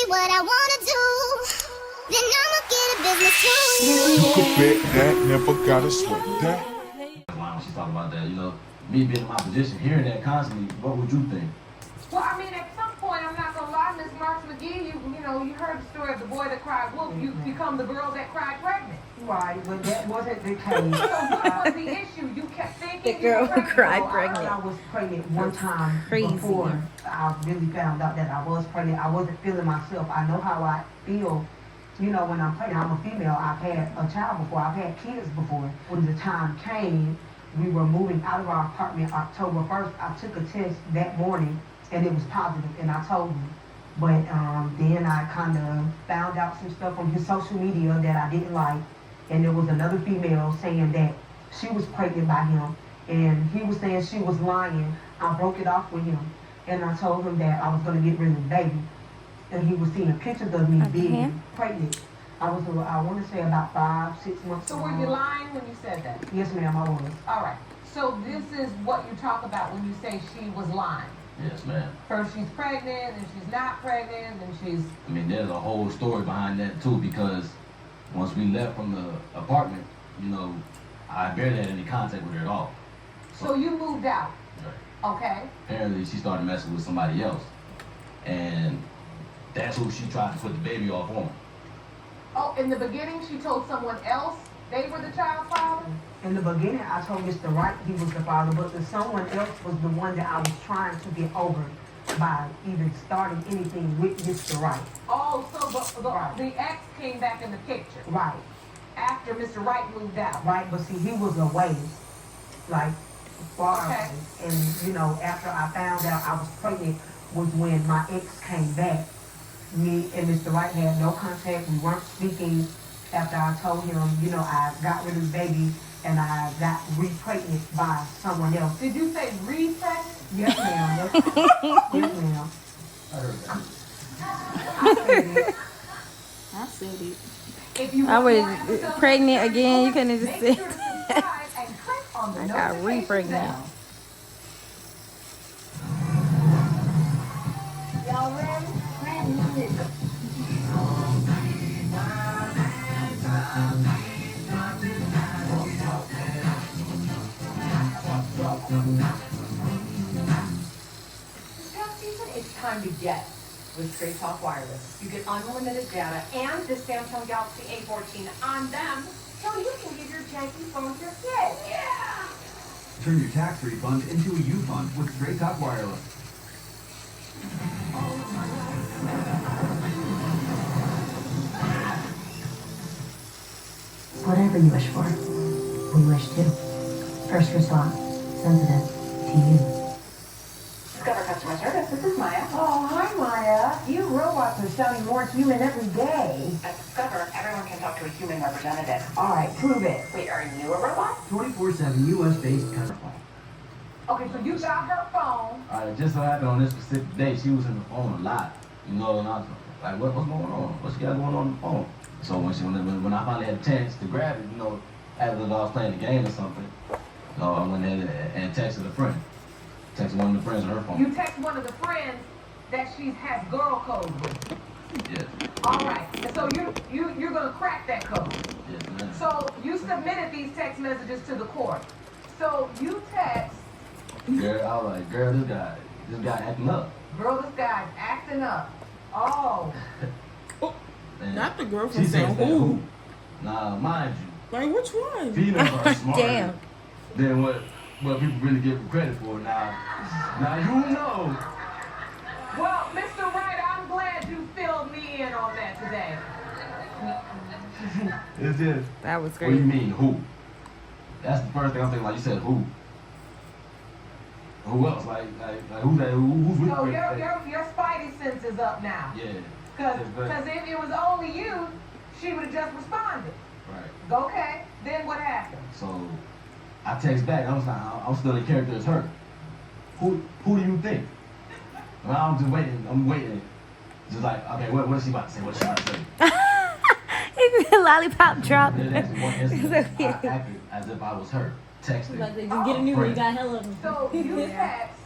what I wanna do, then I'ma get a business too. You could bet that, never gotta sweat that. Why don't she talk about that? You know, me being in my position, hearing that constantly, what would you think? Well, I mean, at some point, I'm not gonna lie, Miss Marks McGee, you know, you heard the story of the boy that cried wolf. You become the girl that cried pregnant. Right, but that wasn't the case. So what was the issue? You kept thinking The girl you were who cried I pregnant. thought I was pregnant one time crazy. before I really found out that I was pregnant. I wasn't feeling myself. I know how I feel. You know, when I'm pregnant, I'm a female. I've had a child before. I've had kids before. When the time came, we were moving out of our apartment October 1st. I took a test that morning, and it was positive, and I told him. But then I kind of found out some stuff on his social media that I didn't like. And there was another female saying that she was pregnant by him. And he was saying she was lying. I broke it off with him. And I told him that I was going to get rid of the baby. And he was seeing pictures of me being pregnant. I want to say about 5-6 months So were you lying when you said that? Yes, ma'am, I was. All right. So this is what you talk about when you say she was lying. Yes, ma'am. First she's pregnant, and she's not pregnant, and she's... I mean, there's a whole story behind that too, because once we left from the apartment, you know, I barely had any contact with her at all. So you moved out, Right. okay? Apparently, she started messing with somebody else, and that's who she tried to put the baby off on. Oh, in the beginning she told someone else they were the child's father? In the beginning, I told Mr. Wright he was the father, but the someone else was the one that I was trying to get over by even starting anything with Mr. Wright. Oh, so the ex came back in the picture Right, after Mr. Wright moved out. right, but see, he was away, like, far Okay. away. And, you know, after I found out I was pregnant was when my ex came back. Me and Mr. Wright had no contact. We weren't speaking after I told him, you know, I got rid of the baby and I got re-pregnant by someone else. Did you say re-pregnant? Yes, ma'am. Yes, ma'am. I heard that. I said it. I said it. If you I want was more episodes pregnant of again, you Acrylic, couldn't just make say- sure to subscribe and click on the I got notification re-pregnant. bell. Y'all ready? This past season, it's time to get with Straight Talk Wireless. You get unlimited data and the Samsung Galaxy A14 on them, so you can give your janky phone to your kid. Yeah! Turn your tax refund into a U-fund with Straight Talk Wireless. Whatever you wish for, we wish too. First response, sensitive to you. Discover customer service. This is Maya. Oh, hi, Maya. You robots are sounding more human every day. At Discover, everyone can talk to a human representative. All right, prove it. Wait, are you a robot? 24/7 U.S.-based customer. Okay, so you got her phone. All right, just so happened on this specific day, she was in the phone a lot. You know, and I was like, what's going on? What's she got going on the phone? So when I finally had a chance to grab it, you know, after I was playing the game or something, so I went ahead and texted a friend. Texted one of the friends on her phone. You text one of the friends that she has girl code with. Yes, All right, and so you're gonna crack that code. yes, ma'am. So you submitted these text messages to the court. So you text, Girl, I was like, girl, this guy acting up. girl, this guy's acting up. Oh, And Not the girl she from says that Who? who? Nah, mind you, Like, which one? females are smarter Damn. than what people really give them credit for. Now you know. well, Mr. Wright, I'm glad you filled me in on that today. It's just. That was What do you great. mean, who? That's the first thing I'm thinking. Like you said, who? Who else? Like who's that? Who's with So her? your spidey sense is up now. Yeah. Because if it was only you, she would have just responded. Right. Okay, then what happened? So I text back. I was like, I'm still in character as her. Who do you think? Well, I'm just waiting. I'm waiting. Just like, okay, what is she about to say? What's she about to say? It's a lollipop drop. Then that's one It's instant. so I cute. acted as if I was her. Texting. Like, just Oh, get a new one. You friend. got hell of them. So you text,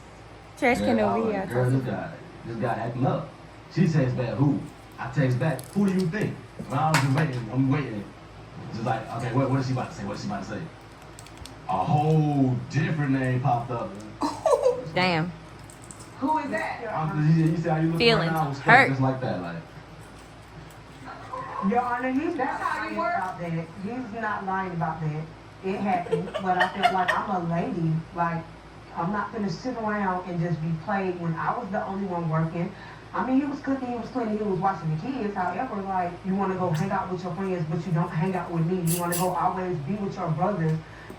Trash can Girl, I over was here. like, girl, this guy acting up. She says back, who? I text back, who do you think? When I was just waiting, I'm waiting. Just like, okay, what is she about to say? What is she about to say? A whole different name popped up. Damn. Who is that? You see how you look Feelings right now? I was hurt. just like that, like. Your Honor, he's That's not how you lying work? about that. He's not lying about that. It happened, but I felt like I'm a lady. Like, I'm not gonna sit around and just be played when I was the only one working. I mean, he was cooking, he was cleaning, he was watching the kids. However, like, you wanna go hang out with your friends, but you don't hang out with me. You wanna go always be with your brothers,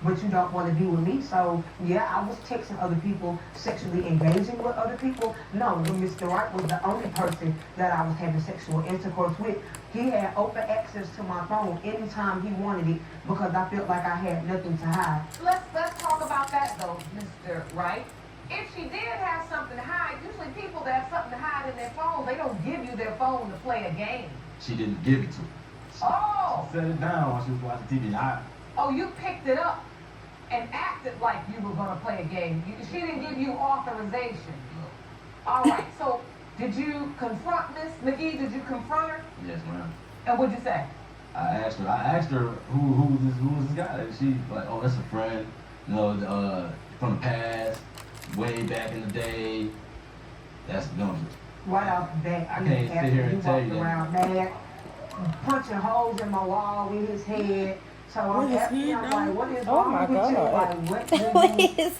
but you don't wanna be with me. So, yeah, I was texting other people, sexually engaging with other people. No, when Mr. Wright was the only person that I was having sexual intercourse with. He had open access to my phone anytime he wanted it because I felt like I had nothing to hide. Let's talk about that though, Mr. Wright. If she did have something to hide, usually people that have something to hide in their phone, they don't give you their phone to play a game. She didn't give it to me. Oh! Set it down while she was watching TV. Oh, you picked it up and acted like you were gonna play a game. She didn't give you authorization. All right, so did you confront Miss McGee? Did you confront her? Yes, ma'am. And what'd you say? I asked her who was this guy? And she like, oh, that's a friend, you know, from the past, way back in the day. That's Right off the bat, I can't sit here and tell you he walked that. around mad, punching holes in my wall with his head. So I'm asking him, like, what is wrong with you? Like, what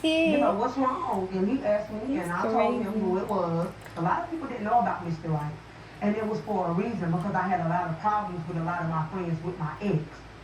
do you know, what's wrong? And he asked me, and I told him who it was. A lot of people didn't know about Mr. Wright. And it was for a reason, because I had a lot of problems with a lot of my friends with my ex.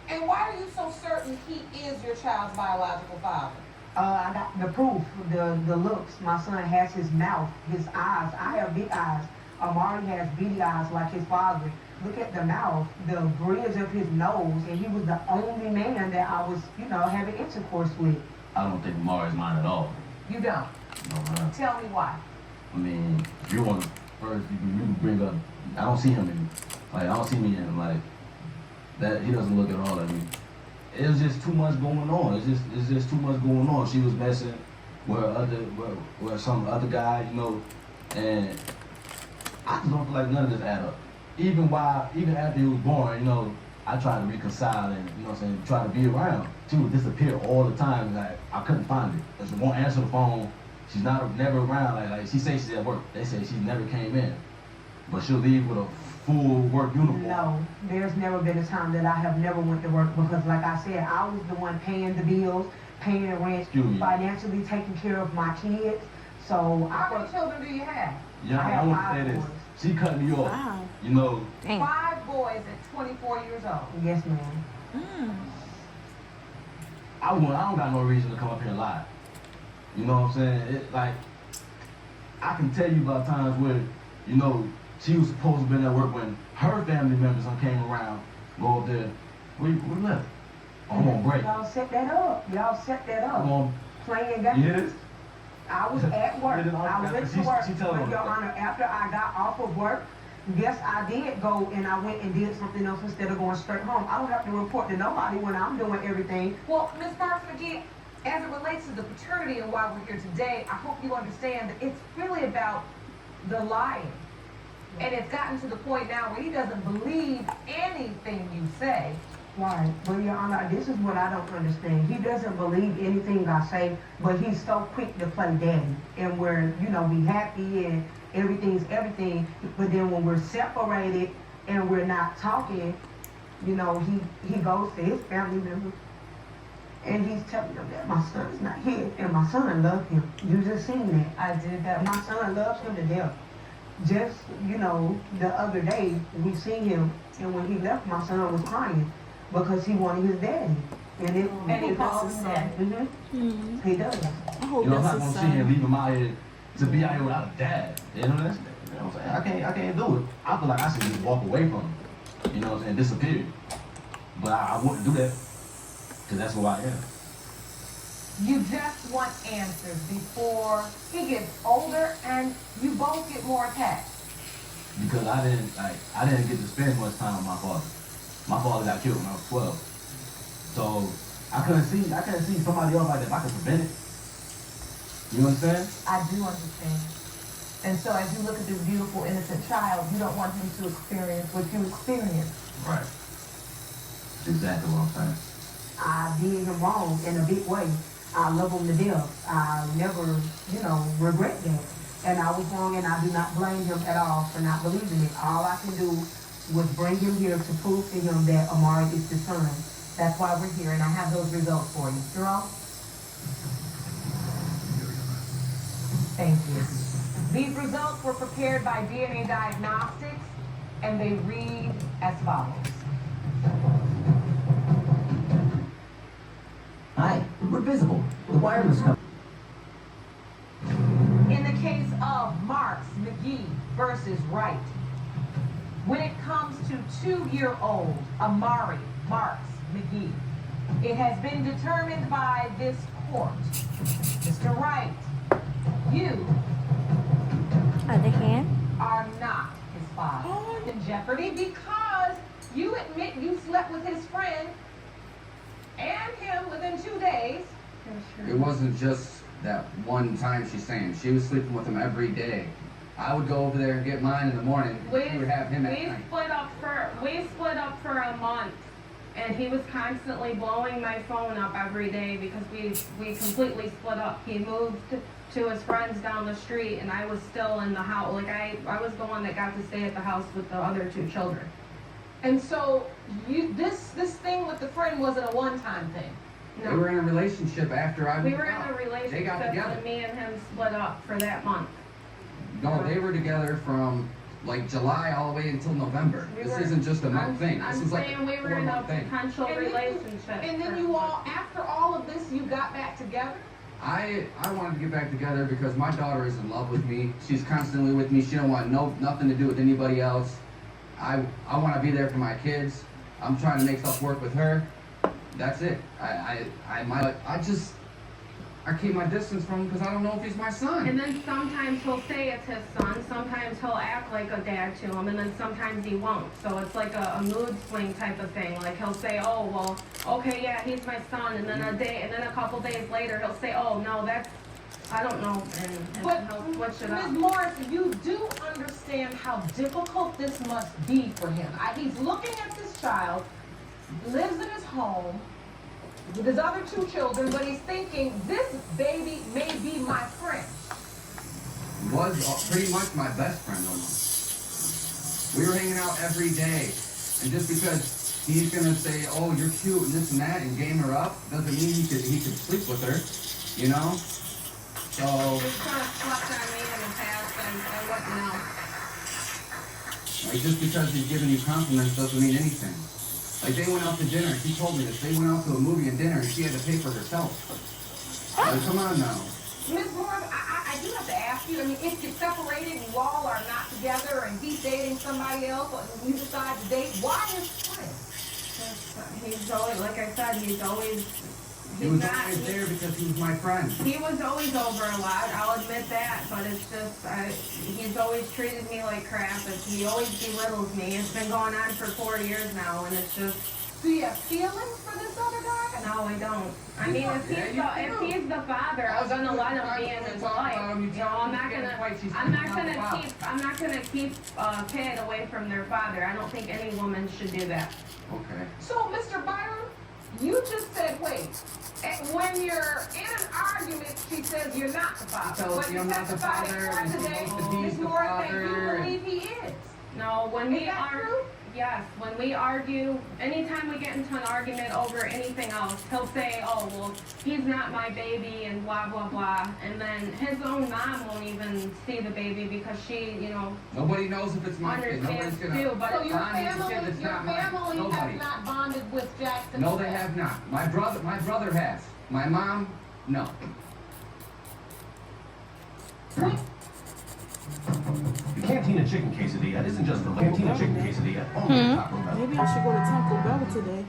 And why are you so certain he is your child's biological father? I got the proof, the looks. My son has his mouth, his eyes. I have big eyes. Amari has beady eyes like his father. Look at the mouth, the bridge of his nose, and he was the only man that I was, you know, having intercourse with. I don't think Mara's mine at all. You don't? No, ma'am. Tell me why. I mean, if you want to first, you can bring up. I don't see him in. Like, I don't see me in him. Like, that. He doesn't look at all at me. It was just too much going on. It's just too much going on. She was messing with some other guy, you know, and I just don't feel like none of this add up. Even after he was born, you know, I tried to reconcile and, you know what I'm saying, try to be around. She would disappear all the time. Like, I couldn't find it. She won't answer the phone. She's never around. Like she says she's at work. They say she never came in. But she'll leave with a full work uniform. No, there's never been a time that I have never went to work because, like I said, I was the one paying the bills, paying the rent, financially taking care of my kids. So How many children do you have? Yeah, I want to say this. She cut me off. Wow. You know. Damn. 5 boys at 24 years old. Yes, ma'am. I don't got no reason to come up here and lie. You know what I'm saying? It, like, I can tell you about times where, you know, she was supposed to be at work when her family members came around, go up there. We left. I'm on break. Y'all set that up. I'm on. Playing You hear games. this? I was at work. I went to work. She told But, me. Your Honor, after I got off of work, yes, I did go and I went and did something else instead of going straight home. I don't have to report to nobody when I'm doing everything. Well, Ms. Marks McGee, as it relates to the paternity and why we're here today, I hope you understand that it's really about the lying. And it's gotten to the point now where he doesn't believe anything you say. Right. But Your Honor, this is what I don't understand. He doesn't believe anything I say, but he's so quick to play daddy. And we're, you know, we happy and everything's everything. But then when we're separated and we're not talking, you know, he goes to his family members and he's telling them that my son's not here. And my son loves him. You just seen that. I did that. My son loves him to death. Just, you know, the other day, we seen him, and when he left, my son was crying because he wanted his daddy. And he calls him daddy. He does. I hope You know, I'm that's not his gonna sit here and son. leave him out here to be out here without a dad. You know, that's, you know what I'm saying? I can't do it. I feel like I should just walk away from him. You know what I'm saying? Disappear. But I wouldn't do that because that's who I am. You just want answers before he gets older and you both get more attached. Because I didn't get to spend much time with my father. My father got killed when I was 12. So I couldn't see somebody else like that if I could prevent it. You understand? I do understand. And so as you look at this beautiful, innocent child, you don't want him to experience what you experienced. Right. That's exactly what I'm saying. I did him wrong in a big way. I love him to death. I never, regret that. And I was wrong, and I do not blame him at all for not believing it. All I can do was bring him here to prove to him that Amari is his son. That's why we're here, and I have those results for you. Jerome? Thank you. These results were prepared by DNA Diagnostics, and they read as follows. Hi, we're visible. The wireless company. In the case of Marks McGee versus Wright, when it comes to 2-year-old Amari Marks McGee, it has been determined by this court, Mr. Wright, you Other hand. are not his father. In jeopardy because you admit you slept with his friend and him within 2 days. It wasn't just that one time she's saying. She was sleeping with him every day. I would go over there and get mine in the morning. She would have him at We night. split up for a month, and he was constantly blowing my phone up every day because we completely split up. He moved to his friends down the street, and I was still in the house. Like I was the one that got to stay at the house with the other 2 children. And so this thing with the friend wasn't a one-time thing. They were in a relationship after I We moved were in out. a relationship, They got together. and me and him split up for that month. No, they were together from like July all the way until November. This isn't just a month thing. This is like a I'm saying we were in a 4-month thing. potential relationship. And then you all, after all of this, you got back together? I wanted to get back together because my daughter is in love with me. She's constantly with me. She don't want nothing to do with anybody else. I want to be there for my kids. I'm trying to make stuff work with her. That's it. I keep my distance from him because I don't know if he's my son. And then sometimes he'll say it's his son, sometimes he'll act like a dad to him, and then sometimes he won't. So it's like a mood swing type of thing. Like he'll say, oh, well, okay, yeah, he's my son, and then a couple days later he'll say, oh, no, that's, I don't know, and he'll switch it up. Ms. Morris, you do understand how difficult this must be for him. He's looking at this child, lives in his home, with his other 2 children, but he's thinking, this baby may be my friend. Was pretty much my best friend almost. We were hanging out every day. And just because he's gonna say, oh, you're cute and this and that and game her up, doesn't mean he could sleep with her, you know? So He's kind of slept on me in the past, and what now? like just because he's giving you compliments doesn't mean anything. Like they went out to dinner, she told me this, they went out to a movie and dinner and she had to pay for herself. Like, come on now. Ms. Morris, I do have to ask you, I mean, if you're separated and you all are not together and he's dating somebody else or you decide to date, why his friend? He's always, like I said, He was always there because he was my friend. He was always over a lot, I'll admit that, but it's just, he's always treated me like crap. He always belittles me. It's been going on for 4 years now, and it's just... Do you have feelings for this other guy? No, I don't. I mean, if he's the father, I'm gonna let him be in his life. You know, I'm not gonna keep a kid away from their father. I don't think any woman should do that. Okay. So, Mr. Byron, you just said, wait, when you're in an argument, she says you're not the father. Tells But me I'm not the father, in court and today, supposed to be Ms. the Morris, that you father. believe he is. No, when Is that true? Yes, when we argue, anytime we get into an argument over anything else, he'll say, oh, well, he's not my baby and blah, blah, blah. And then his own mom won't even see the baby because she, you know, Nobody knows if it's my kid. Nobody's understands gonna. too, but So your Bonnie said family, it's your not mine. family Nobody. has not bonded with Jackson? No, they have not. My brother has. My mom, no. The Cantina Chicken Quesadilla isn't just for Cantina Chicken Quesadilla, only at Taco Bell. Maybe I should go to Taco Bell today.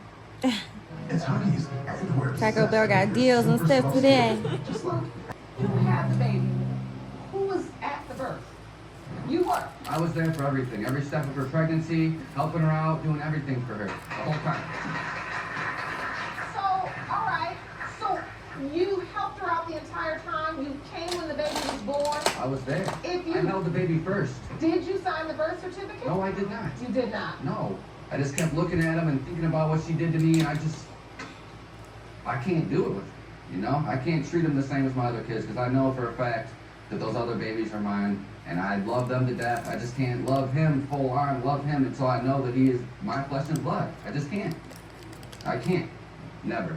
It's Huggies everywhere. Taco Bell got deals and stuff today. Just look, you had the baby. Who was at the birth? You were. I was there for everything. Every step of her pregnancy, helping her out, doing everything for her. The whole time. So, all right. So you helped her out the entire time. You came when the baby was born. I was there. If I you held the baby first. did you sign the birth certificate? No, I did not. You did not. No. I just kept looking at him and thinking about what she did to me, and I can't do it with her, you know? I can't treat him the same as my other kids, because I know for a fact that those other babies are mine, and I love them to death. I just can't love him full on, love him until I know that he is my flesh and blood. I just can't. I can't. Never.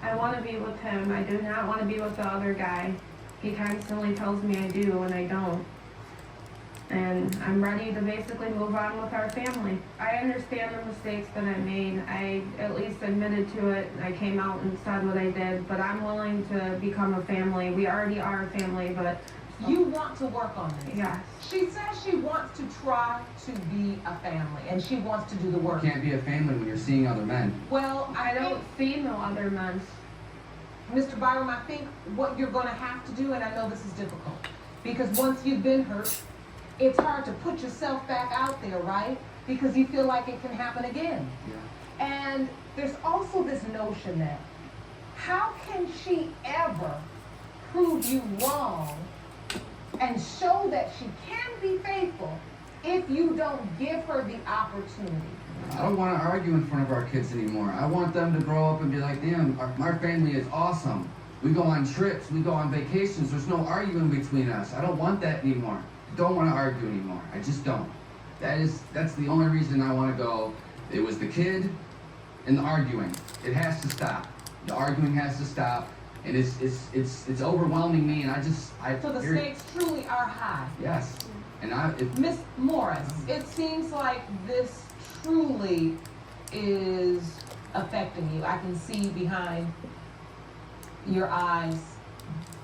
I want to be with him. I do not want to be with the other guy. He constantly tells me I do and I don't. And I'm ready to basically move on with our family. I understand the mistakes that I made. I at least admitted to it. I came out and said what I did, but I'm willing to become a family. We already are a family, but You want to work on this. yes. She says she wants to try to be a family, and she wants to do the work. You can't be a family when you're seeing other men. Well, I don't see no other men. Mr. Byram, I think what you're going to have to do, and I know this is difficult, because once you've been hurt, it's hard to put yourself back out there, right? Because you feel like it can happen again. Yeah. And there's also this notion that how can she ever prove you wrong and show that she can be faithful if you don't give her the opportunity? I don't want to argue in front of our kids anymore. I want them to grow up and be like, damn, our family is awesome. We go on trips, we go on vacations, there's no arguing between us. I don't want that anymore. I don't want to argue anymore. I just don't. That's the only reason I want to go. It was the kid and the arguing. It has to stop. The arguing has to stop. And it's overwhelming me, and So the stakes truly are high. Yes. And Miss Morris, it seems like this truly is affecting you. I can see behind your eyes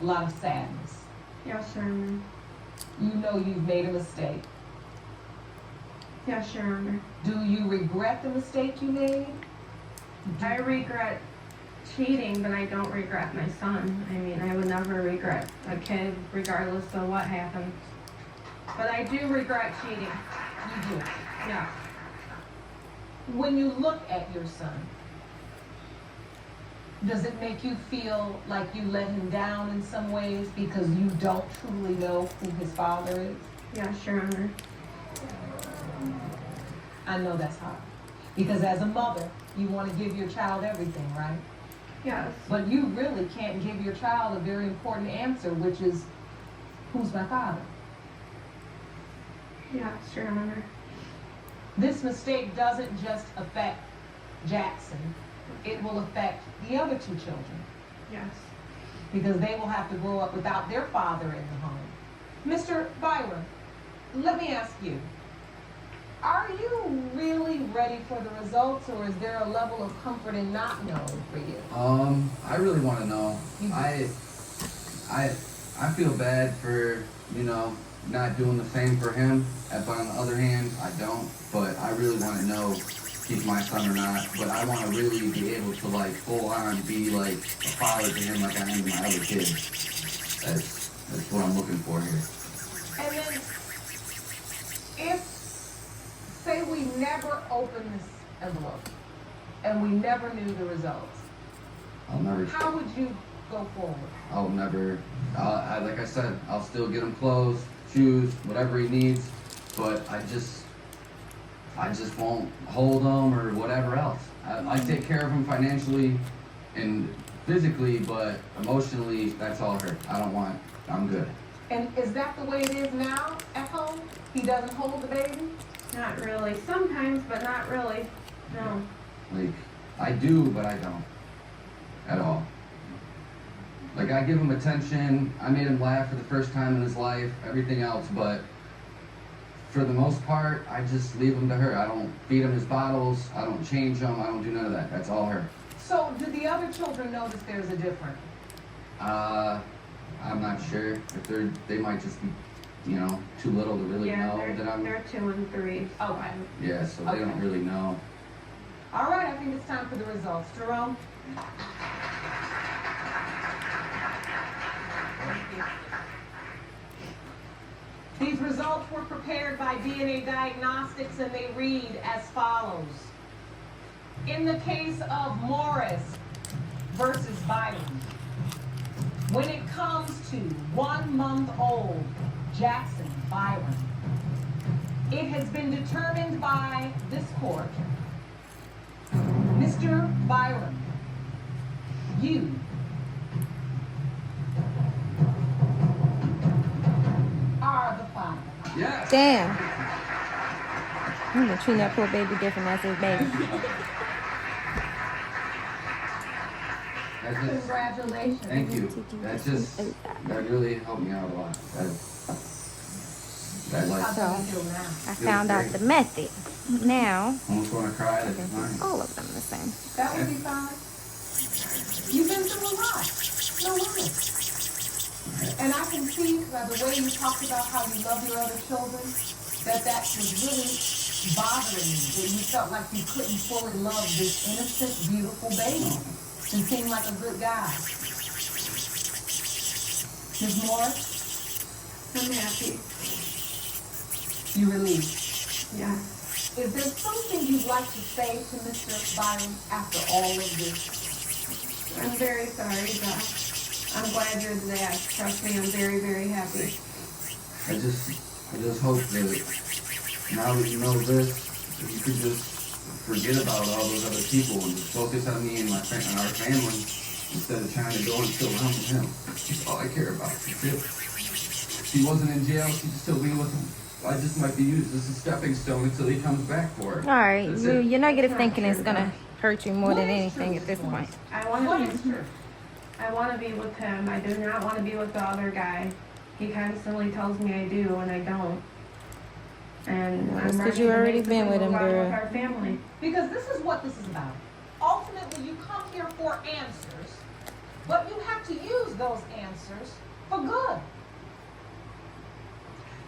a lot of sadness. Yes, Your Honor. You know you've made a mistake. Yes, Your Honor. Do you regret the mistake you made? I regret cheating, but I don't regret my son. I mean, I would never regret a kid, regardless of what happens. But I do regret cheating. You do. Yeah. When you look at your son, does it make you feel like you let him down in some ways because you don't truly know who his father is? Yes, Your Honor. I know that's hard. Because as a mother, you want to give your child everything, right? Yes. But you really can't give your child a very important answer, which is, who's my father? Yes, Your Honor. This mistake doesn't just affect Jackson. It will affect the other two children. Yes. Because they will have to grow up without their father in the home. Mr. Byron, let me ask you, are you really ready for the results, or is there a level of comfort in not knowing for you? I really want to know. I feel bad for, not doing the same for him. But on the other hand, I don't. But I really want to know if he's my son or not. But I want to really be able to, full on be, a father to him like I am to my other kids. That's what I'm looking for here. And then, if, say we never opened this envelope, and we never knew the results, how would you go forward? I'll never, like I said, I'll still get him clothes, shoes, whatever he needs, but I just won't hold him or whatever else. I take care of him financially and physically, but emotionally, that's all her. I'm good. And is that the way it is now at home? He doesn't hold the baby? Not really. Sometimes, but not really. No. I do, but I don't. At all. I give him attention, I made him laugh for the first time in his life, everything else, but for the most part, I just leave him to her. I don't feed him his bottles, I don't change him, I don't do none of that. That's all her. So, do the other children notice there's a difference? I'm not sure. If they might just be, too little to really know that I'm... They're 2 and 3. Okay. Yeah, so they don't really know. All right, I think it's time for the results. Jerome? These results were prepared by DNA Diagnostics, and they read as follows. In the case of Morris versus Byron, When it comes to 1-month-old Jackson Byron, it has been determined by this court, Mr. Byron, you are the father. Yes. Damn. I'm gonna treat that poor baby different as his baby. That just, Congratulations. thank you. That really helped me out a lot. That like, So, I found out the method. Now, almost want to cry. I can That's keep all of them the same. That would be fine. You've been through a lot. No worries. And I can see by the way you talked about how you love your other children, that was really bothering you, that you felt like you couldn't fully love this innocent, beautiful baby. He seemed like a good guy. Ms. Morris? I'm happy. You relieved? Yeah. Is there something you'd like to say to Mr. Byron after all of this? I'm very sorry, but I'm glad you're the dad. Trust me, I'm very, very happy. I just hope that now that you know this, that you could just forget about all those other people and just focus on me and our family instead of trying to go and still around with him. That's all I care about. That's it. She wasn't in jail. She'd still be with him. I just might be used as a stepping stone until he comes back for her. All right, That's it. your negative thinking is gonna hurt you more than anything at this point. I want to be with him. I do not want to be with the other guy. He constantly tells me I do, and I don't. And Well, I'm that's 'cause ready you to already basically been with him, move on girl. with our family. Because this is what this is about. Ultimately, you come here for answers, but you have to use those answers for good.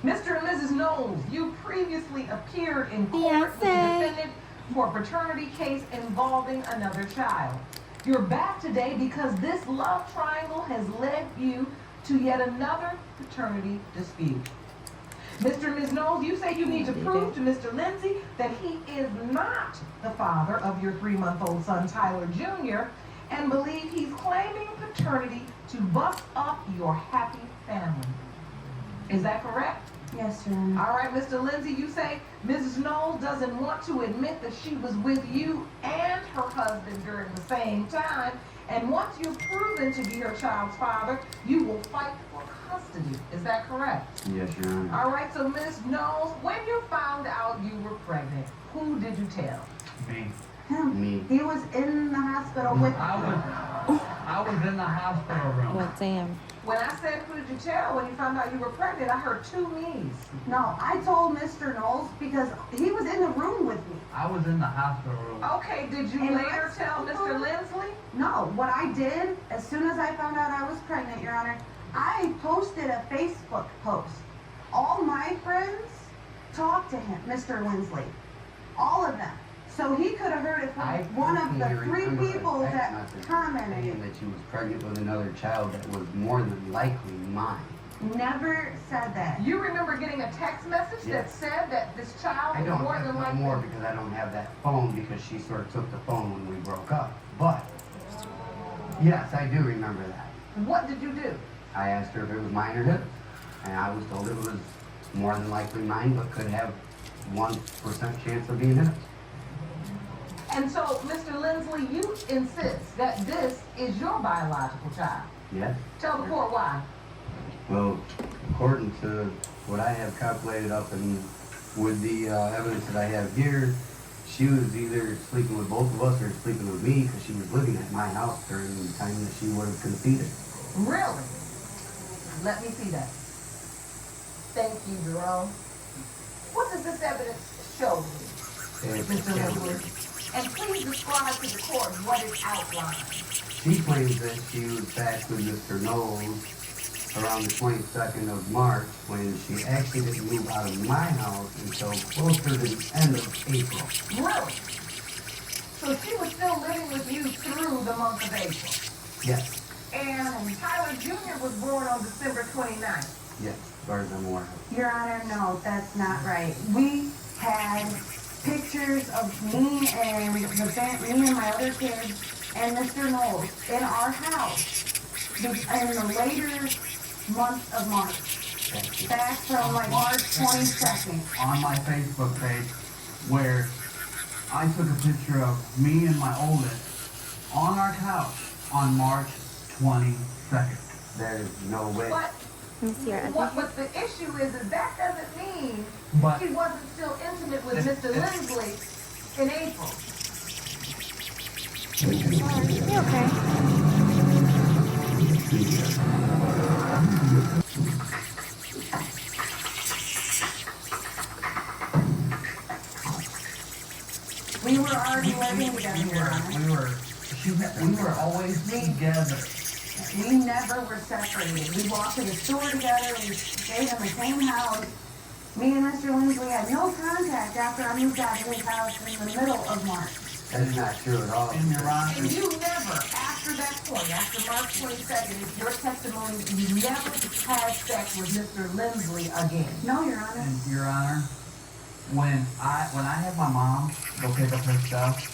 Mr. and Mrs. Knowles, you previously appeared in court with the defendant for a paternity case involving another child. You're back today because this love triangle has led you to yet another paternity dispute. Mr. and Ms. Knowles, you say you need to prove to Mr. Lindsay that he is not the father of your 3-month-old son, Tyler Jr., and believe he's claiming paternity to bust up your happy family. Is that correct? Yes, Your Honor. All right, Mr. Lindsay, you say Mrs. Knowles doesn't want to admit that she was with you and her husband during the same time, and once you're proven to be her child's father, you will fight for custody. Is that correct? Yes, Your Honor. All right, so Ms. Knowles, when you found out you were pregnant, who did you tell? Me. Him. Me. He was in the hospital with I was in the hospital room. Well, damn. When I said who did you tell when you found out you were pregnant, I heard 2 me's. No, I told Mr. Knowles because he was in the room with me. I was in the hospital room. Okay, did you And later tell Mr. Lindsley? No, what I did, as soon as I found out I was pregnant, Your Honor, I posted a Facebook post. All my friends talked to him, Mr. Lindsley. All of them. So he could have heard it from one of the 3 people that commented. Saying that she was pregnant with another child that was more than likely mine. Never said that. You remember getting a text message that said that this child I was don't more have than no likely? more because I don't have that phone because she sort of took the phone when we broke up. But, yes, I do remember that. What did you do? I asked her if it was mine or his. And I was told it was more than likely mine, but could have 1% chance of being his. And so, Mr. Lindsley, you insist that this is your biological child. Yes. Tell the court why. Well, according to what I have calculated up and with the evidence that I have here, she was either sleeping with both of us or sleeping with me because she was living at my house during the time that she would have conceived. Really? Let me see that. Thank you, Jerome. What does this evidence show me, Mr. Lindsley? And please describe to the court what it outlines. She claims that she was back with Mr. Knowles around the 22nd of March when she actually didn't move out of my house until closer to the end of April. Really? So she was still living with you through the month of April? Yes. And Tyler Jr. was born on December 29th? Yes, as far as I'm aware. Your Honor, no, that's not right. We had pictures of me and my other kids and Mr. Knowles in our house in the later month of March. Back from like March 22nd. On my Facebook page where I took a picture of me and my oldest on our couch on March 22nd. There's no way. But what the issue is that doesn't mean But he wasn't still intimate with Mr. Lindsley in April. You okay? We were already living together. we were always together. We never were separated. We walked to the store together. We stayed in the same house. Me and Mr. Lindsley had no contact after I moved out of his house in the middle of March. That's not true at all. And Your Honor, And you never, after that point, after March 22nd, it's your testimony, you never had sex with Mr. Lindsley again. No, Your Honor. and Your Honor, when I had my mom go pick up her stuff,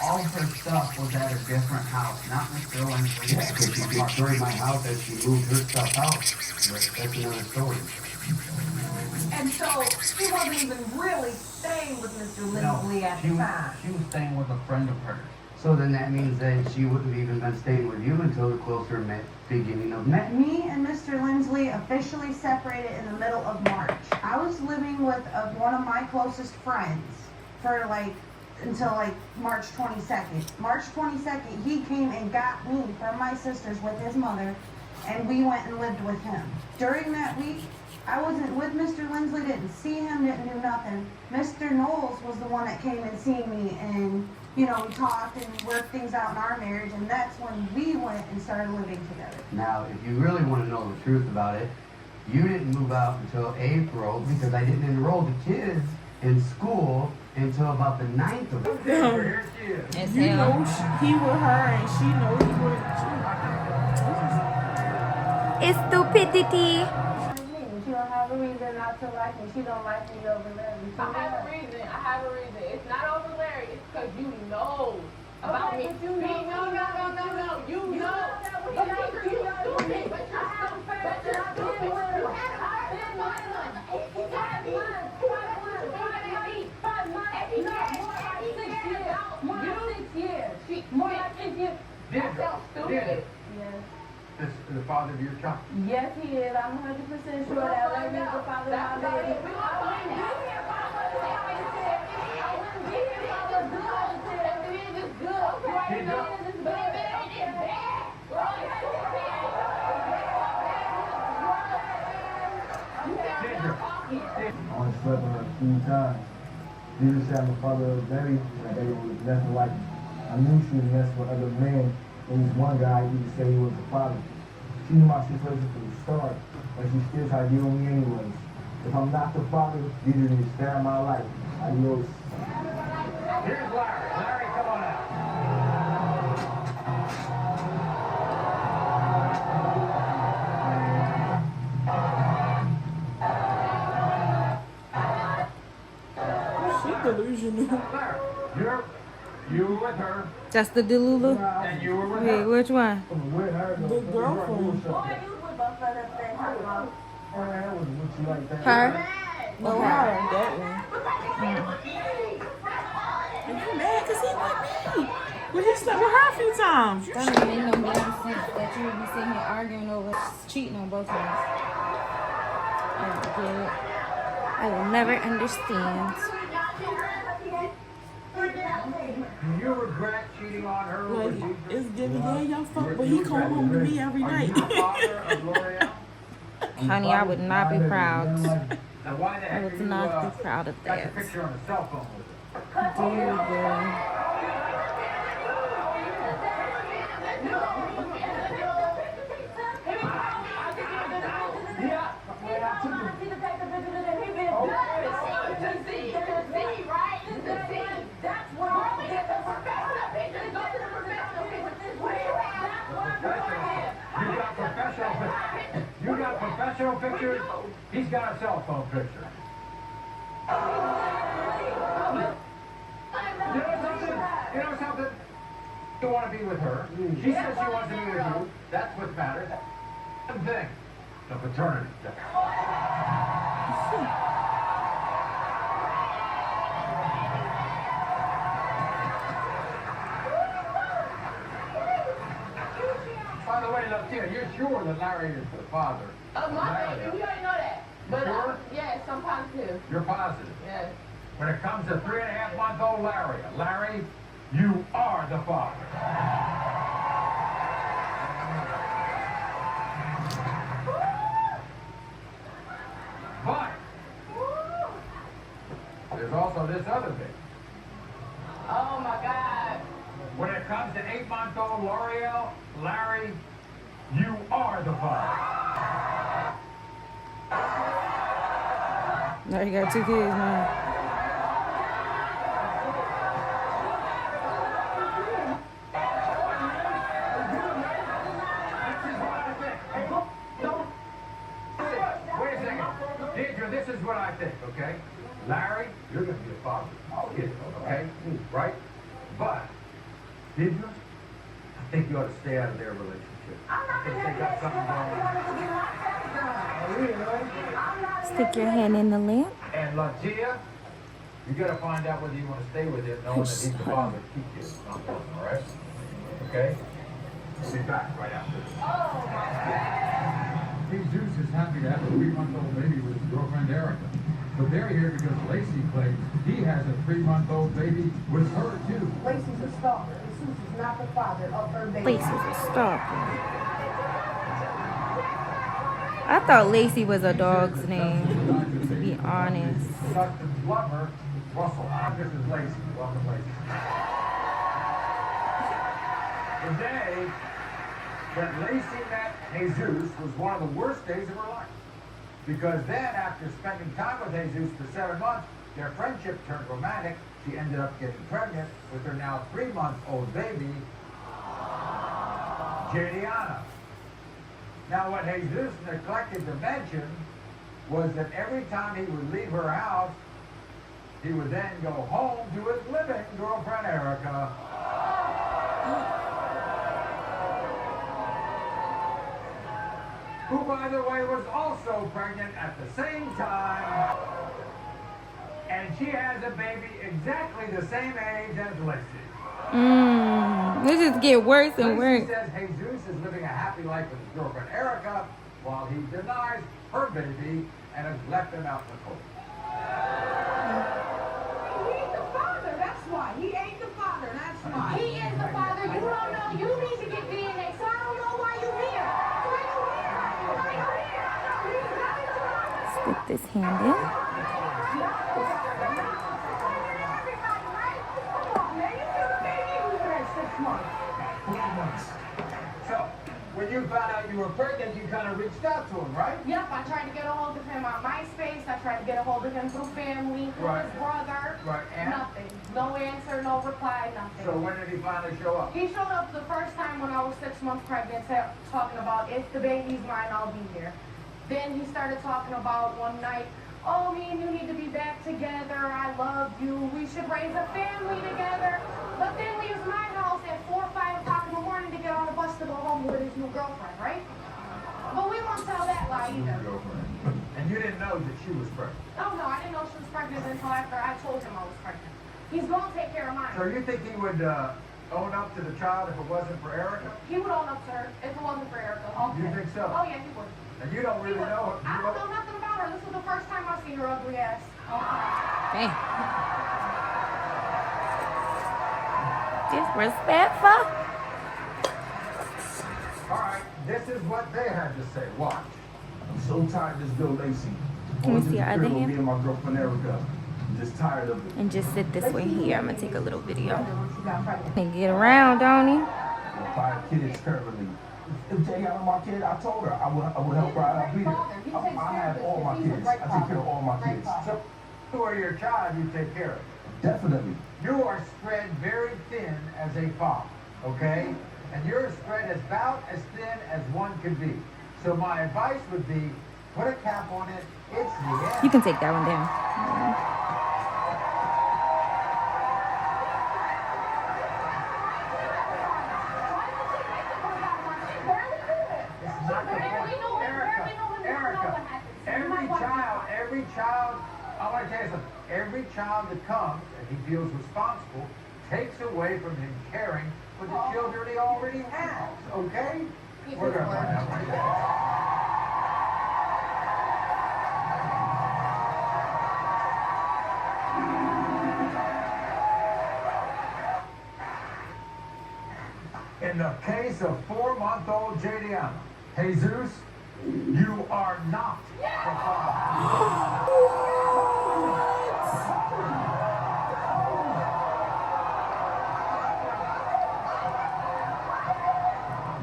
all of her stuff was at a different house, not Mr. Lindsley. Yeah, because she destroyed my house as she moved her stuff out. But that's another story. And so he wasn't even really staying with Mr. Lindsley at the time. She was staying with a friend of hers. So then that means that she wouldn't have even been staying with you until the closer beginning of May. Me and Mr. Lindsley officially separated in the middle of March. I was living with one of my closest friends for until March 22nd. March 22nd, he came and got me from my sisters with his mother, and we went and lived with him. During that week, I wasn't with Mr. Lindsley, didn't see him, didn't do nothing. Mr. Knowles was the one that came and seen me, and we talked and worked things out in our marriage, and that's when we went and started living together. Now, if you really want to know the truth about it, you didn't move out until April because I didn't enroll the kids in school until about the 9th of April. You know he with her and she know he with you. It's stupidity. She don't have a reason not to like me. She don't like me over Larry. I have a reason. It's not over Larry. It's because you know about me. But you know. No. You know. But you stupid. But you're stupid. But you're stupid. You had 5 months. He had 5 months. More than 6 years. More than 6 years. That sounds stupid. Yes. This is the father of your child. Yes, he is. I'm 100% sure that Larry is the father of my baby. I only slept with her a few times. Jesus said my father was baby, and that baby was nothing like me. I knew she was messing with other men, and this one guy even said he was the father. She knew my situation from the start, but she still tried to deal with me anyways. If I'm not the father, Jesus need to spare my life. Adios. Here's Larry. Larry, come on out. She delusional. Larry, you were with her, That's the Delulu? and you were with Wait, her. which one? The girlfriend. Her? Oh, her. That one. And you mad because he with me? Well, he slept with her a few times. You That don't make no damn sense that you would be sitting here arguing over cheating on both of us. I don't get it. I will never understand. Do you regret cheating on her? Like, it's giving, yeah, y'all fuck, but he come home to me every night. Are you the father of L'Oreal? Honey, I would not be proud. Now, why the I heck would you, not be proud of got your that. picture on the cell phone with her? Dear girl. You got professional pictures? He's got a cell phone picture. You know something? You want to be with her. She says she wants to be with you. That's what matters. One thing, the paternity test. By the way, look here, you're sure that Larry is the father? My baby, we already know that. But Sure? yes, I'm positive. You're positive. Yes. When it comes to 3.5-month-old Larry, you are the father. But there's also this other thing. Oh my God. When it comes to 8-month-old Larry, you are the father. Now you got 2 kids now. Wait a second. Deidre, this is what I think, okay? Larry, you're going to be a father. Okay? Right? But, Deidre, I think you ought to stay out of their relationship. I'm not going to They got something going on. Stick your hand in the lamp. And Latia, you got to find out whether you want to stay with him, knowing that he's the father to keep you. All right? Okay? We'll be back right after this. Jesus is happy to have a 3-month-old baby with his girlfriend Erica. But they're here because Lacey claims he has a 3-month-old baby with her too. Lacey's a stalker. Jesus is not the father of her baby. Lacey's a stalker. I thought Lacey was a dog's name, to be honest. Dustin's lover, Russell. This is Lacey. Welcome, Lacey. The day that Lacey met Jesus was one of the worst days of her life. Because then, after spending time with Jesus for 7 months, their friendship turned romantic. She ended up getting pregnant with her now 3-month-old baby, Jadiana. Now, what Jesus neglected to mention was that every time he would leave her house, he would then go home to his living girlfriend, Erica. Who, by the way, was also pregnant at the same time. And she has a baby exactly the same age as Lacey. It just get worse and worse. Lacey says Jesus is living a happy life with his girlfriend Erica, while he denies her baby and has left him out in the cold. He ain't the father, that's why. He ain't the father, that's why. He is the father. You don't know. You need to get DNA. So I don't know why you're here. Stick this hand in. So, when you found out you were pregnant, you kind of reached out to him, right? Yep, I tried to get a hold of him on MySpace. I tried to get a hold of him through family, through Right. his brother. Right, and? Nothing. No answer, no reply, nothing. So when did he finally show up? He showed up the first time when I was 6 months pregnant, talking about, if the baby's mine, I'll be here. Then he started talking about one night, oh, me and you need to be back together. I love you. We should raise a family together. But then leaves my house at 4 or 5 o'clock in the morning to get on a bus to go home with his new girlfriend, right? But we won't tell that lie either. And you didn't know that she was pregnant? Oh, no, I didn't know she was pregnant until after I told him I was pregnant. He's going to take care of mine. So you think he would own up to the child if it wasn't for Erica? He would own up to her if it wasn't for Erica. You think so? Oh, yeah, he would. And you don't really know her? I don't know nothing about her. This was the first time I see her ugly ass. Dang. Disrespectful. All right, this is what they had to say. Watch. I'm so tired of this girl Lacey. Can we see your other Me hand? and my girlfriend Erica. I'm just tired of it. And just sit this way here. I'm gonna take a little video. And get around, don't he? 5 kids currently. If Jay had my kid, I told her I would help her out. I'll be there. I have all my kids. I take care of all my kids. So, you are your child, you take care of it. Definitely. You are spread very thin as a father, okay? And you're spread about as thin as one could be. So my advice would be, put a cap on it. It's the end. You can take that one down. gotta tell you something. Every child that comes and he feels responsible takes away from him caring for the children he already has. Okay? We're gonna find out right now. In the case of 4-month-old Jadiana, Jesus, you are not the father.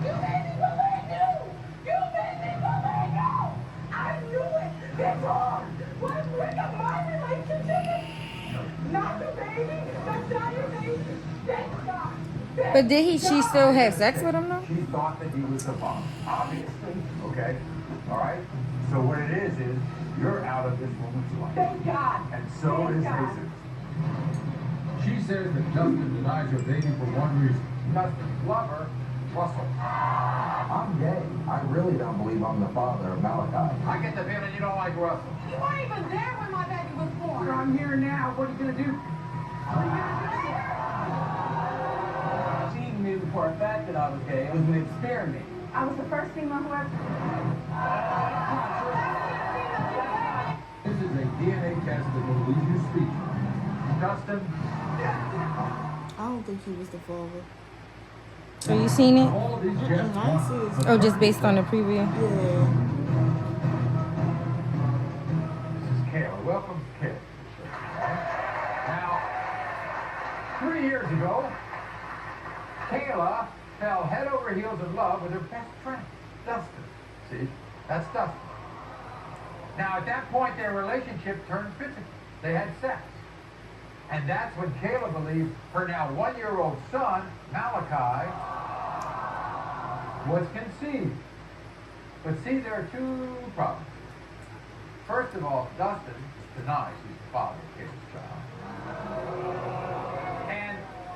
You made me believe you! You made me believe you! I knew it! That's all! What break up my relationship? Not the baby! That's not your baby! Thank God! But did she still have sex with him though? She thought that he was the father, obviously. Okay? All right? So what it is you're out of this woman's life. Thank God! And so Thank is God. Jesus. She says that Dustin denies her baby for one reason. Dustin's lover, Russell. I'm gay. I really don't believe I'm the father of Malachi. I get the feeling you don't like Russell. You weren't even there when my baby was born. I'm here now. What are you gonna do? What are you gonna do? She knew for a fact that I was gay. It was an experiment. I was the first female who ever... This is a DNA test that will leave you speechless. Dustin. I don't think he was the father. So you seen it? All these guests want Oh, just based on the preview? Yeah. This is Kayla. Welcome, Kayla. Now, 3 years ago, Kayla fell head over heels in love with her best friend, Dustin. See? That's Dustin. Now, at that point, their relationship turned physical. They had sex. And that's when Kayla believed her now 1-year-old son, Malachi, was conceived. But see, there are two problems. First of all, Dustin denies he's the father of Kayla's child.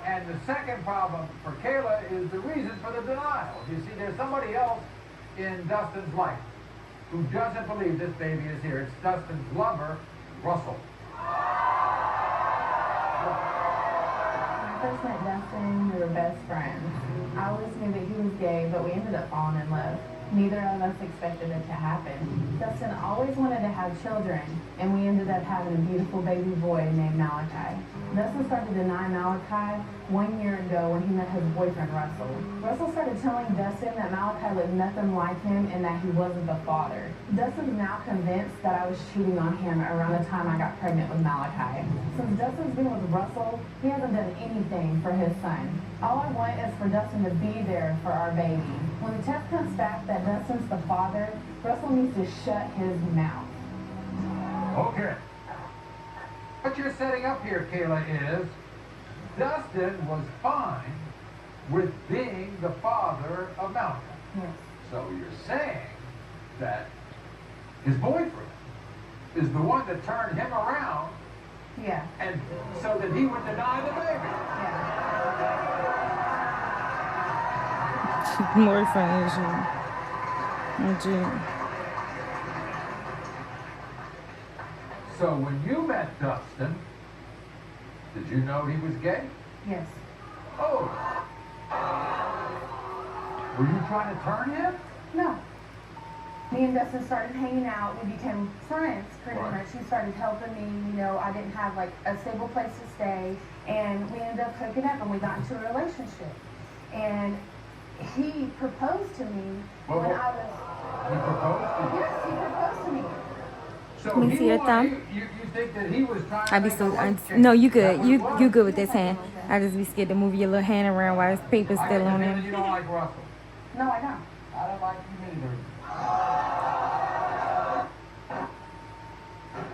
And the second problem for Kayla is the reason for the denial. You see, there's somebody else in Dustin's life who doesn't believe this baby is here. It's Dustin's lover, Russell. When I first met Dustin, we were best friends. I always knew that he was gay, but we ended up falling in love. Neither of us expected it to happen. Dustin always wanted to have children, and we ended up having a beautiful baby boy named Malachi. Dustin started to deny Malachi 1 year ago when he met his boyfriend, Russell. Russell started telling Dustin that Malachi looked nothing like him and that he wasn't the father. Dustin's now convinced that I was cheating on him around the time I got pregnant with Malachi. Since Dustin's been with Russell, he hasn't done anything for his son. All I want is for Dustin to be there for our baby. When the test comes back that Dustin's the father, Russell needs to shut his mouth. Okay. What you're setting up here, Kayla, is Dustin was fine with being the father of Malachi. Yes. So you're saying that his boyfriend is the one that turned him around, Yeah. and so that he would deny the baby. More funny as you. So when you met Dustin, did you know he was gay? Yes. Oh. Were you trying to turn him? No. Me and Dustin started hanging out. We became friends, pretty Right. much. He started helping me. You know, I didn't have, like, a stable place to stay. And we ended up hooking up, and we got into a relationship. And he proposed to me when I was... He proposed to you? Yes, he proposed to me. So Let me he see your wanted- thumb. You think that he was trying to I be make so a life change? no, you good. That was You wrong. good with this hand. I just be scared to move your little hand around while his paper's I still get the on feeling him. you don't like Russell. No, I don't. I don't like you either.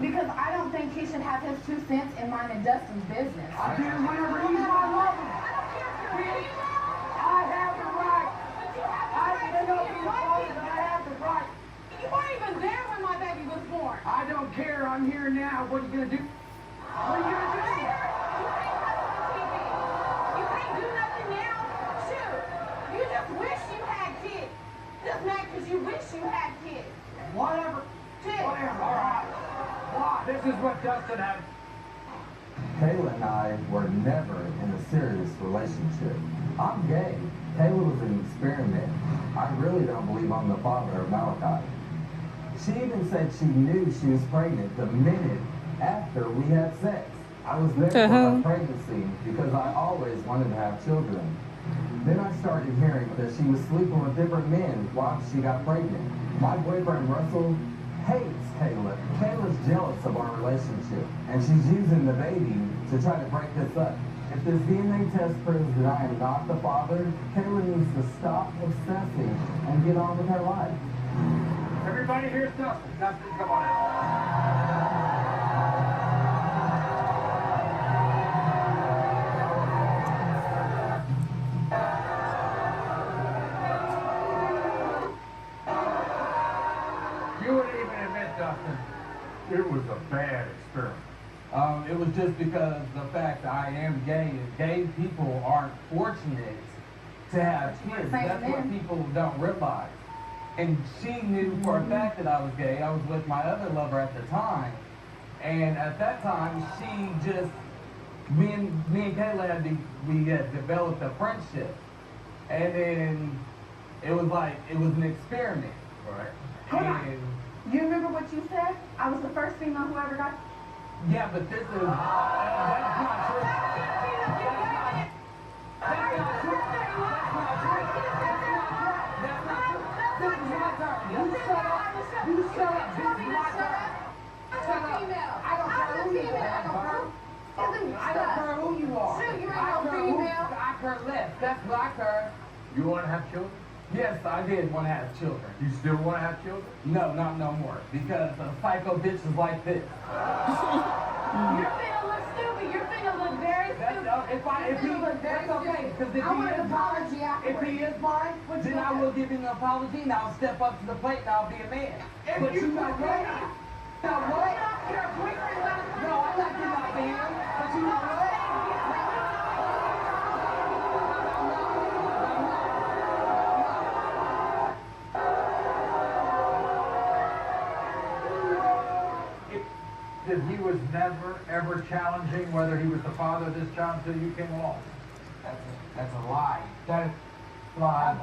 Because I don't think he should have his 2 cents in mine and Dustin's business. I do whatever he wants. I love him. I have the right. I may not be the father, but I have the right. You weren't even there when my baby was born. I don't care. I'm here now. What are you gonna do? What are you gonna do? You can't do nothing now. Shoot, you just wish you had kids. Just mad because you wish you had kids. Whatever. Kids. Whatever. All right. Why? This is what Dustin Kayla and I were never in a serious relationship. I'm gay. Kayla was an experiment. I really don't believe I'm the father of Malachi. She even said she knew she was pregnant the minute after we had sex. I was there for her pregnancy because I always wanted to have children. Then I started hearing that she was sleeping with different men while she got pregnant. My boyfriend Russell hates Kayla. Kayla's jealous of our relationship, and she's using the baby to try to break this up. If this DNA test proves that I am not the father, Kayla needs to stop obsessing and get on with her life. Everybody here's Dustin. Dustin, come on out. You wouldn't even admit, Dustin, it was a bad experiment. It was just because the fact that I am gay, and gay people aren't fortunate to have kids. That's what people don't realize. And she knew for a fact that I was gay. I was with my other lover at the time. And at that time, she just, me and Kayla we had developed a friendship. And then it was like, it was an experiment. Right. Hold on. You remember what you said? I was the first female who ever got... Yeah, but this is, that's not true. That's not true. This is my turn. You shut up. You shut up. This is my turn. Shut up. I don't care who you are. I don't care who you are. Shoot, you ain't no female. I care less. That's what I care. You want to have children? Yes, I did want to have children. You still want to have children? No, not no more. Because of psycho bitches like this. You're finna look stupid. You're finna look very stupid. That's okay. Because if I want an apology afterwards. if he is mine, then I will give him an apology and I'll step up to the plate and I'll be a man. But you know what? Now what? Your boyfriend's not a No, I'm not giving up to him. But you know what? That he was never, ever challenging whether he was the father of this child until you came along. That's a lie. That is a lie.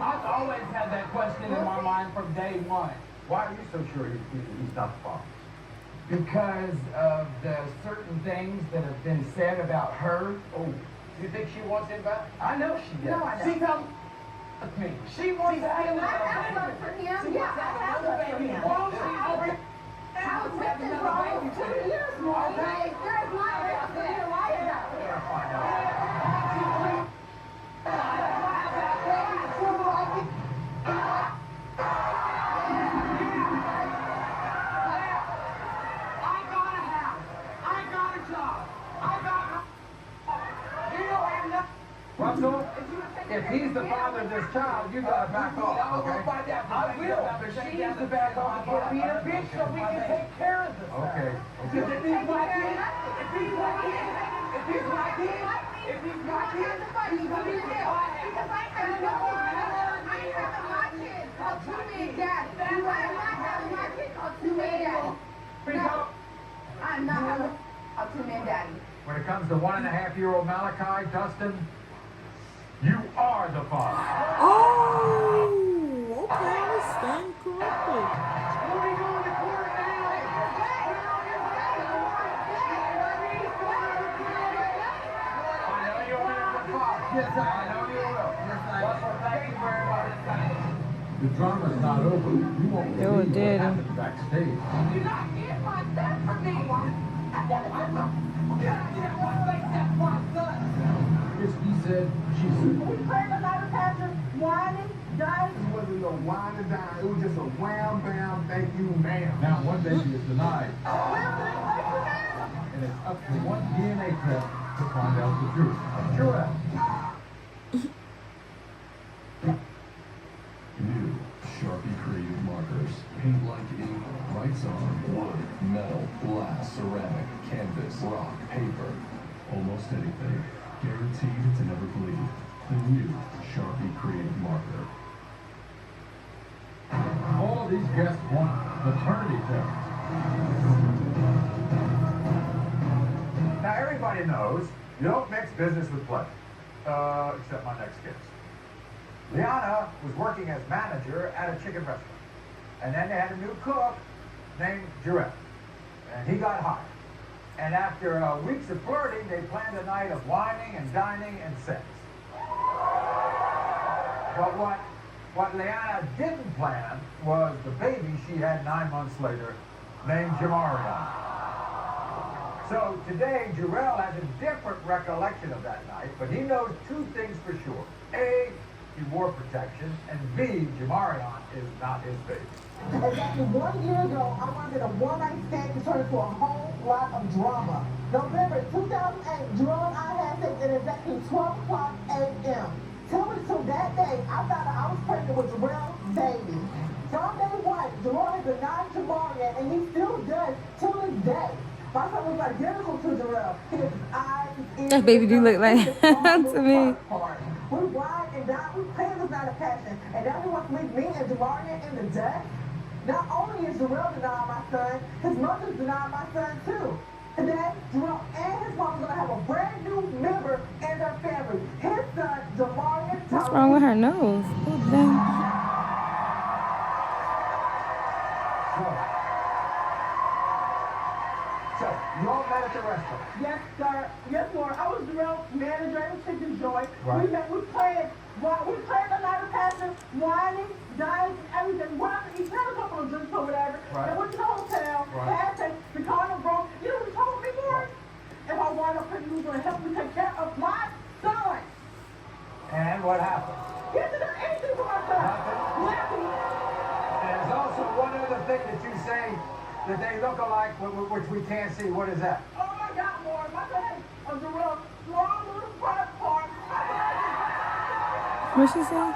I've always had that question in my mind from day one. Why are you so sure he's not the father? Because of the certain things that have been said about her. Oh, you think she wants him back? I know she does. No, I don't. She tells me. She wants to have I love for him. Yeah, I have love for him. I was with him for almost 2 years more. Okay, there's my real life out there. Find out. Russell, if he's the father of this child, you gotta back off, okay? I will, but she needs to back off and be a bitch so we can take care of this. Okay. Because if he's my kid, if he's my kid, if he's my kid, if he's my kid, he's gonna be killed. Because I have no I have my kid called two-man daddy. You are not having my kid called two-man daddy. No, I'm not having a two-man daddy. When it comes to 1.5-year-old Malachi, Dustin, you are the father. Oh, okay, I stand corrected. What are we going to court now? I know you'll be the father. Yes, I know you will. Russell, thank you very much. The drama's not over. You won't believe what happened backstage. You're not here my son for me. It's he said, she said. We played another pastor, whining, dying. It wasn't no wine and dine. It was just a wham, bam, thank you, ma'am. Now one baby is denied, Well, then, what's the matter? and it's up to one DNA test to find out the truth. Sure. New Sharpie Creative Markers. Paint like ink. Writes on wood, metal, glass, ceramic, canvas, rock, paper. Almost anything. Guaranteed to never bleed. The new Sharpie Creative Marker. All of these guests want maternity tests. everybody knows you don't mix business with pleasure. Except my next guest. Liana was working as manager at a chicken restaurant. And then they had a new cook named Jarrell. And he got hired. And after weeks of flirting, they planned a night of wining and dining and sex. But what Liana didn't plan was the baby she had 9 months later, named Jamarion. So today, Jarrell has a different recollection of that night, but he knows two things for sure. A, he wore protection, and B, Jamarion is not his baby. Exactly 1 year ago, I wanted a one-night stand to turn into a whole lot of drama. November 2008, Jerome and I had sex at exactly 12 o'clock a.m. Tell me, till that day, I found out I was pregnant with Jarrell's baby. From day one, Jerome is denied Jamarion, and he still does till this day. My son was identical to Jarrell. His eyes, his ears, That baby do look like to me. We ride and die. We play this out of passion. And now he wants to leave me and Jamarion in the dust. Not only is Jarrell denying my son, his mother's denying my son too. Today, Jarrell and his mom are going to have a brand new member in their family. His son, Jamarion. What's wrong with her nose? Oh, dang. So, you all met at the restaurant. Yes, sir. Yes, Lord. I was Jarrell's manager at the Chicken Joint. Right. We played the night of passion, whining, dining, everything. Went out to eat, had a couple of drinks or whatever. Right. And went to the hotel, had sex, the car broke. You know what he told me, Lord? If I wind up and he was going to help me take care of my son. And what happened? He hasn't done anything for my son. Nothing. And there's also one other thing that you say that they look alike, which we can't see. What is that? Oh my God, Lord. My son has a Jarrell strong little private part. What she say?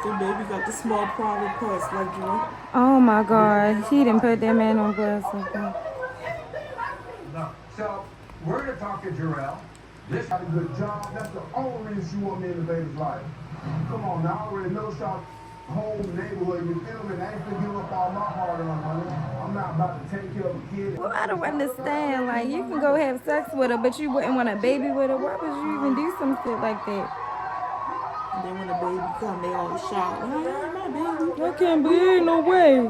The baby got the small private parts like Jarrell. Oh my God, he didn't put that man on blast like that. No. So, we're going to talk to Jarrell. This got a good job. That's the only reason she want me in the baby's life. Come on, now I already know shop whole neighborhood. You feel me? I ain't finna give up all my hard-earned money. I'm not about to take care of a kid. Well, I don't understand. Like, you can go have sex with her, but you wouldn't want a baby with her. Why would you even do some shit like that? And then when the baby come, they all shout, "Oh, my baby." That can't be, no way.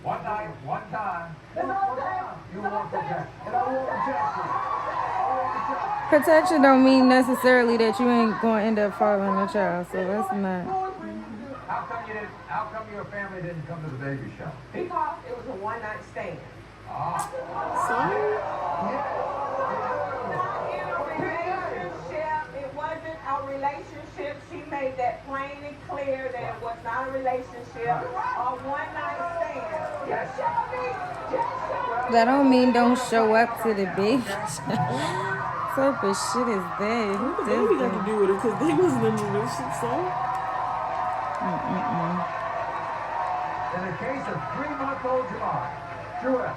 One night, one time. You want protection. And I want protection. Protection don't mean necessarily that you ain't going to end up following a child, so that's not. How come your family didn't come to the baby shower? Because it was a one-night stand. Sorry? It wasn't a relationship. She made that plain and clear that it was not a relationship, a one-night stand. Yes, Shelby. That don't mean don't show up to the baby shower. What type of shit is that? What the baby got to do with it? Because they wasn't in the relationship, so. In the case of 3-month-old Jamar, Jarrell,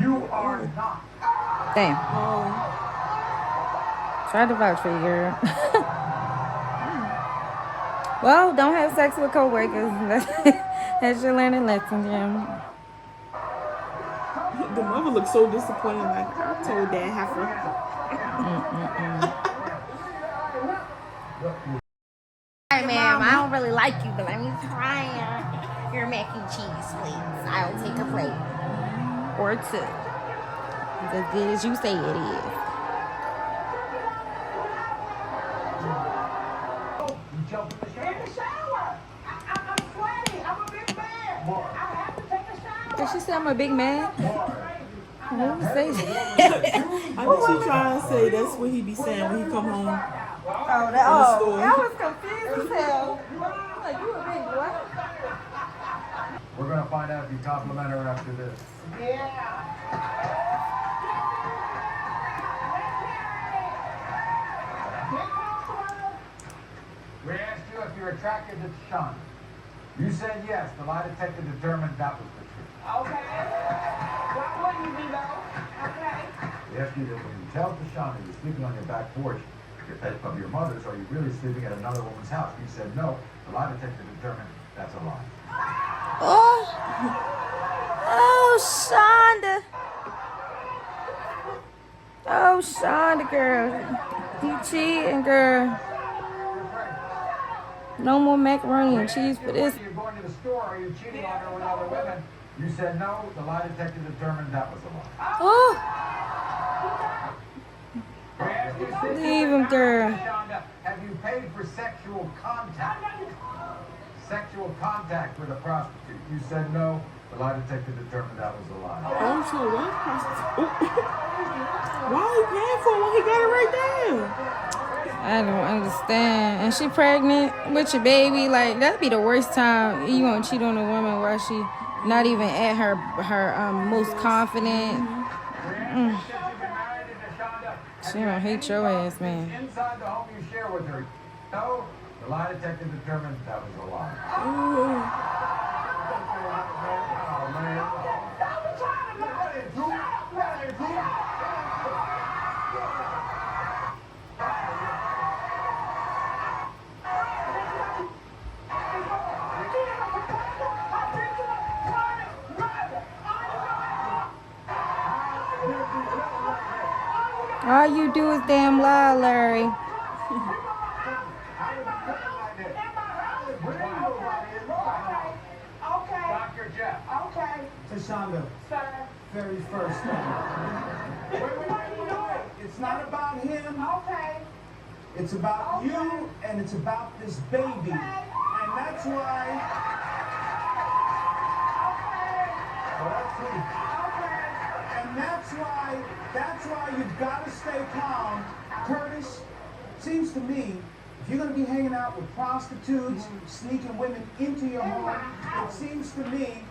you are not. Damn. Try to vouch for you, girl. Well, don't have sex with coworkers. That's your learning lesson, Jim. The mother looked so disappointed. Like, I told Dad half her. Hi, ma'am. I don't really like you, but let me try your mac and cheese, please. I'll take a plate. Or two. It's as good as you say it is. In the shower. I'm sweaty. I'm a big man. I have to take a shower. Did she say I'm a big man? Who say that? I think she trying to say that's what he be saying when he come home. That was confused as hell. Like, you a big boy. We're going to find out if you compliment her after this. We asked you if you're attracted to Shauna. You said yes. The lie detector determined that was the truth. Okay. Why wouldn't you be though? Okay. We asked you that when you tell Shauna you're sleeping on your back porch of your mother's, are you really sleeping at another woman's house? You said no. The lie detector determined that's a lie. Oh, Shonda. Oh, Shonda, girl. You cheating, girl. No more macaroni and cheese for this. You're going to the store, are you cheating on her with other women? You said no, the lie detector determined that was a lie. Oh. Leave him, girl. Have you paid for sexual contact? Sexual contact with a prostitute. You said no, the lie detector determined that was a lie. Oh, so what? Why are you paying for it when he got it right there? I don't understand. And she pregnant with your baby. Like, that'd be the worst time you gonna cheat on a woman while she not even at her most confident. She don't hate your ass, man. Inside the home you share with her. No, the lie detector determined that was a lie. All you do is damn lie, Larry. Dr. Jeff. Okay. Tashonda, Sir. very first thing. Wait. It's not about him. Okay. It's about you, and it's about this baby. And that's why. And that's why you've got to stay calm. Curtis, seems to me, if you're going to be hanging out with prostitutes, sneaking women into your home, it seems to me,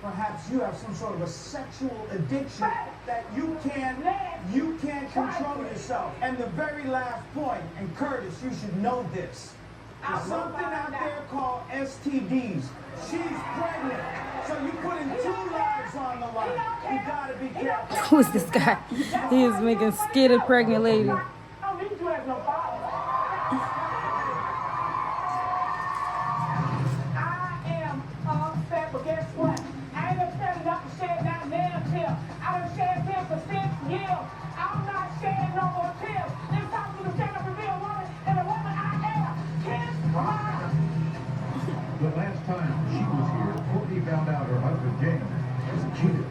perhaps you have some sort of a sexual addiction that you can't control yourself. And the very last point, and Curtis, you should know this. There's something out there called STDs. She's pregnant, so you're putting 2 lives on the line. You gotta be careful. Who's this guy? He is making skid a pregnant lady. I don't need you as no father. I am upset, but guess what? I ain't upset enough to shed that damn tear. I done shed tears for 6 years. I'm not shedding no more tears. It's time for me to stand up and be a woman, and the woman I am. Kiss my. The last time she was here, Courtney found out her husband James was cheated.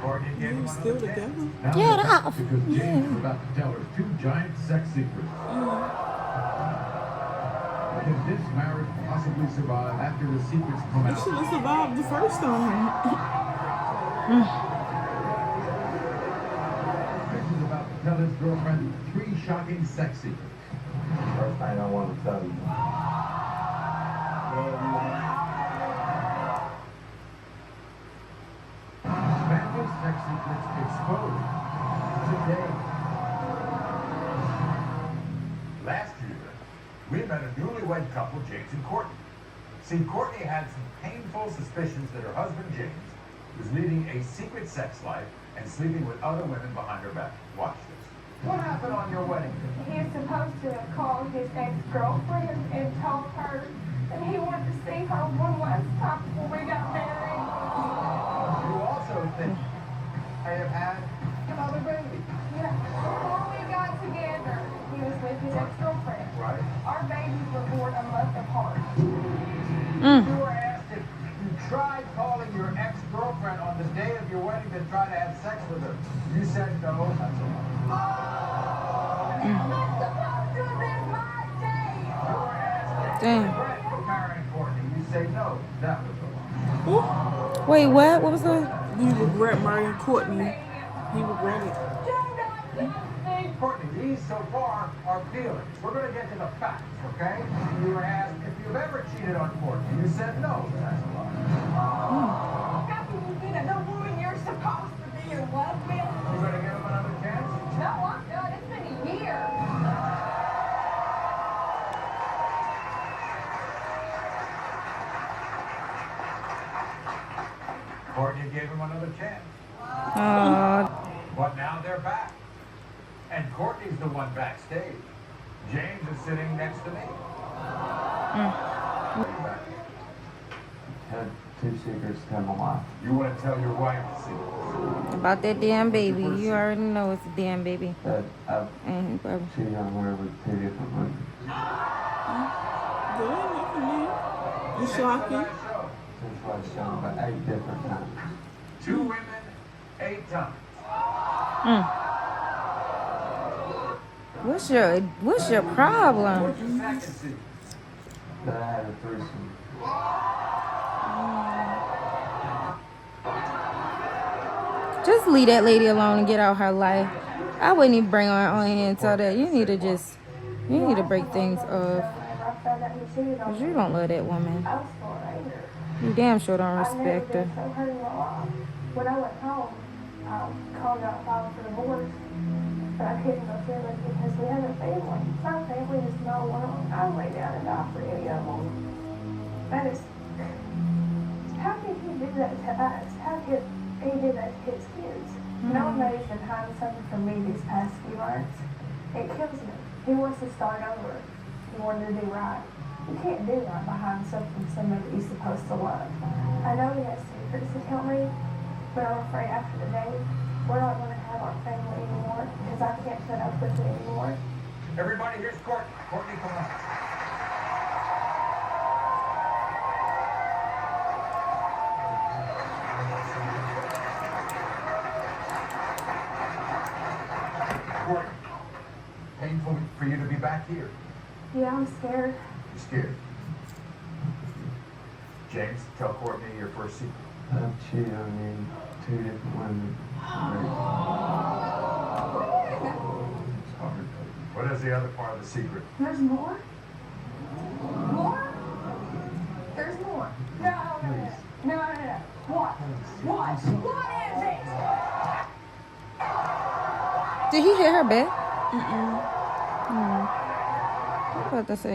Courtney gave him Still together? Now Get they're off. because James is about to tell her 2 giant sex secrets. Can this marriage possibly survive after the secrets come You out? should have survived the first time. Chris is about to tell his girlfriend 3 shocking sex secrets. First thing I want to tell you. Family sex secrets exposed today. Last year, we met a newlywed couple, James and Courtney. See, Courtney had some painful suspicions that her husband, James, was leading a secret sex life and sleeping with other women behind her back. Watch this. What happened on your wedding day? He's supposed to have called his ex-girlfriend and told her that he wanted to see her one last time before we got married. You also think I have had another baby. Yeah. Before we got together, he was with his ex-girlfriend. Right. Our babies were born a month apart. You were asked if you tried calling your ex-girlfriend on the day of your wedding to try to have sex with her. You said no. That's a lie. Damn. Marrying Courtney, you say no. That was a lie. Wait, what? What was that? You regret marrying Courtney. He regretted. Courtney, these so far are feelings. We're going to get to the facts, okay? You were asked if you've ever cheated on Courtney. You said no. That's a lie. How can you be the woman you're supposed to be in love with? You going to give him another chance? No, I'm done. It's been a year. Courtney gave him another chance. But now they're back. And Courtney's the one backstage. James is sitting next to me. Had 2 secrets to my life. You want to tell your wife the secret? About that damn baby. You already know it's a damn baby. That I've And cheated on her with 2 different women. You shocking? Since last show, but 8 different times. 2 women, 8 times. What's your problem? What's your second secret? That I had a threesome. Just leave that lady alone and get out her life. I wouldn't even bring her on here and tell that. You need to break things off. Because you don't love that woman. You damn sure don't respect her. When I went home, I called out filed for divorce, but I couldn't go through it because we have a family. My family is no one. I lay down and die for any of them. That is, how could he do that to us? How could he do that to his kids? Knowing that he's been hiding something from me these past few months, it kills me. He wants to start over. He wanted to do right. You can't do right behind something somebody that you're supposed to love. I know he has secrets to tell me, but I'm afraid after today, we're not going to have our family anymore because I can't put up with it anymore. Everybody, here's Courtney. Courtney, come on. Courtney, painful for you to be back here. Yeah, I'm scared. You're scared. James, tell Courtney your first secret. I've cheated on you 2 different women. It's hard. What is the other part of the secret? There's more? More? There's more. No. What? What is it? Did he hit her back? I was about to say,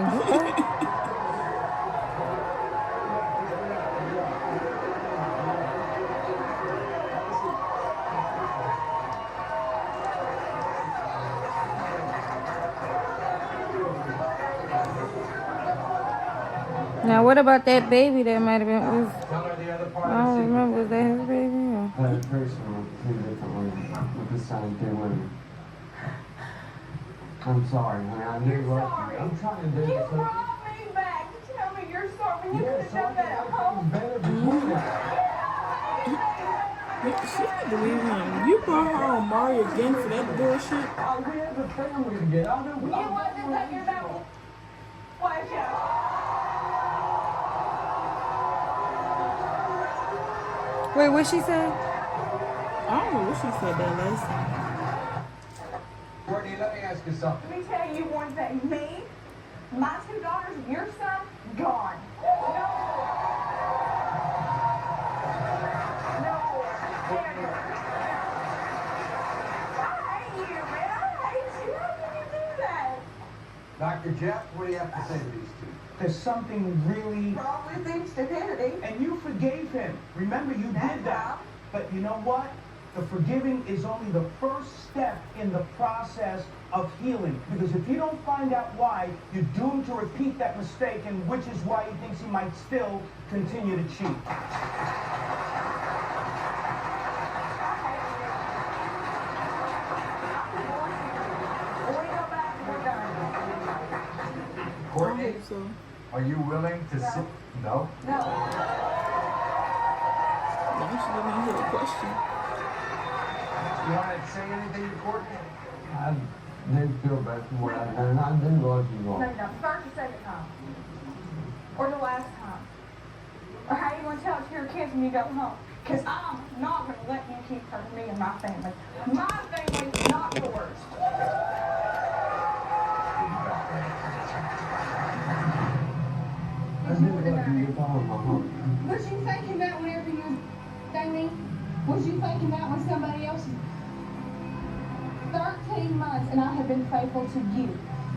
Now, what about that baby that might have been? I don't remember. Was that his baby? Or? I had a threesome with 2 different women, with the same 2 women. I'm sorry, honey. I knew what I'm trying to do. You brought me back to tell me you're sorry when you could have done that at home. She had to leave him. You brought her on Mario again for that bullshit? We have a family together. I know You wasn't taking about flash out. Wait, what she said? I don't know what she said that last time. Courtney, let me ask you something. Let me tell you one thing. Me, my 2 daughters, and your son, gone. Dr. Jeff, what do you have to say to these 2? There's something really... Probably think stupidity. And you forgave him. Remember, you did that. But you know what? The forgiving is only the first step in the process of healing. Because if you don't find out why, you're doomed to repeat that mistake, and which is why he thinks he might still continue to cheat. Courtney, are you willing to sit? No? No, she didn't even hear the question. You want to say anything to Courtney? I did feel bad for what I done, and I do love you all. No, first or second time. Or the last time. Or how you want to tell it to your kids when you go home. Because I'm not going to let you keep hurting me and my family. My family, not yours. I do love you with all of my heart. Was you thinking that whenever you done me? Was you thinking that when somebody else? 13 months and I have been faithful to you.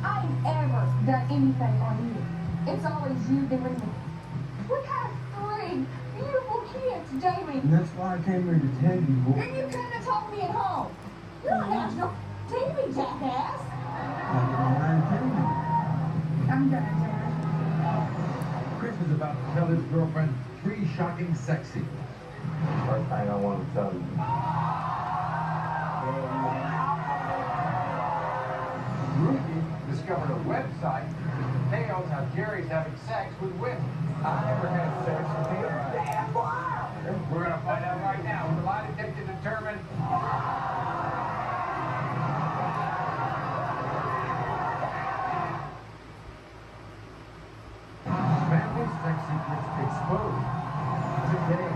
I ain't ever done anything on you. It's always you doing me. We have 3 beautiful kids, Jamie. And that's why I came here to tell you, boy. And you couldn't have told me at home. You're a national TV jackass. I'm done, Dad. Chris is about to tell his girlfriend 3 shocking sex secrets. First thing I want to tell you. Ruthie discovered a website that details how Jerry's having sex with women. I never had sex with him. Damn liar! We're gonna find out right now. With a lie detector determined. Family sex secrets exposed today.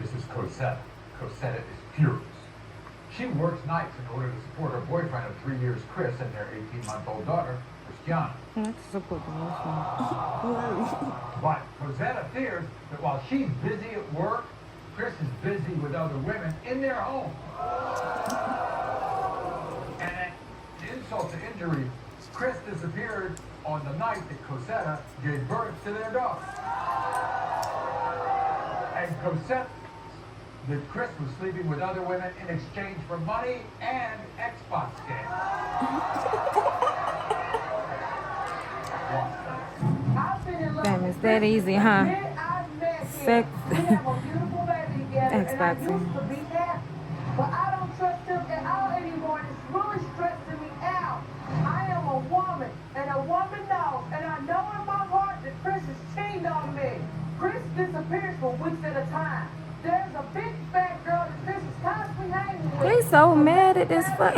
This is Cosetta. Cosetta is furious. She works nights in order to support her boyfriend of 3 years, Chris, and their 18-month-old daughter, Christiana. But Cosetta fears that while she's busy at work, Chris is busy with other women in their home. And at insult to injury, Chris disappeared on the night that Cosetta gave birth to their daughter. And Cosetta that Chris was sleeping with other women in exchange for money and Xbox games. Damn, it's that easy, huh? Sex. Xboxing. But I don't trust him at all anymore, and it's really stressing me out. I am a woman, and a woman knows, and I know in my heart that Chris is cheating on me. Chris disappears for weeks at a time. There's a big fat girl that Chris is constantly hanging with. They so mad at this fuck.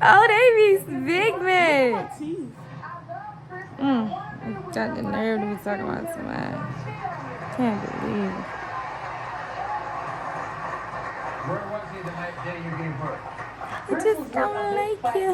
Oh, they be big mad. Got the nerve to be talking about somebody. Can't believe it. Where was he the day you gave birth? I just don't like you.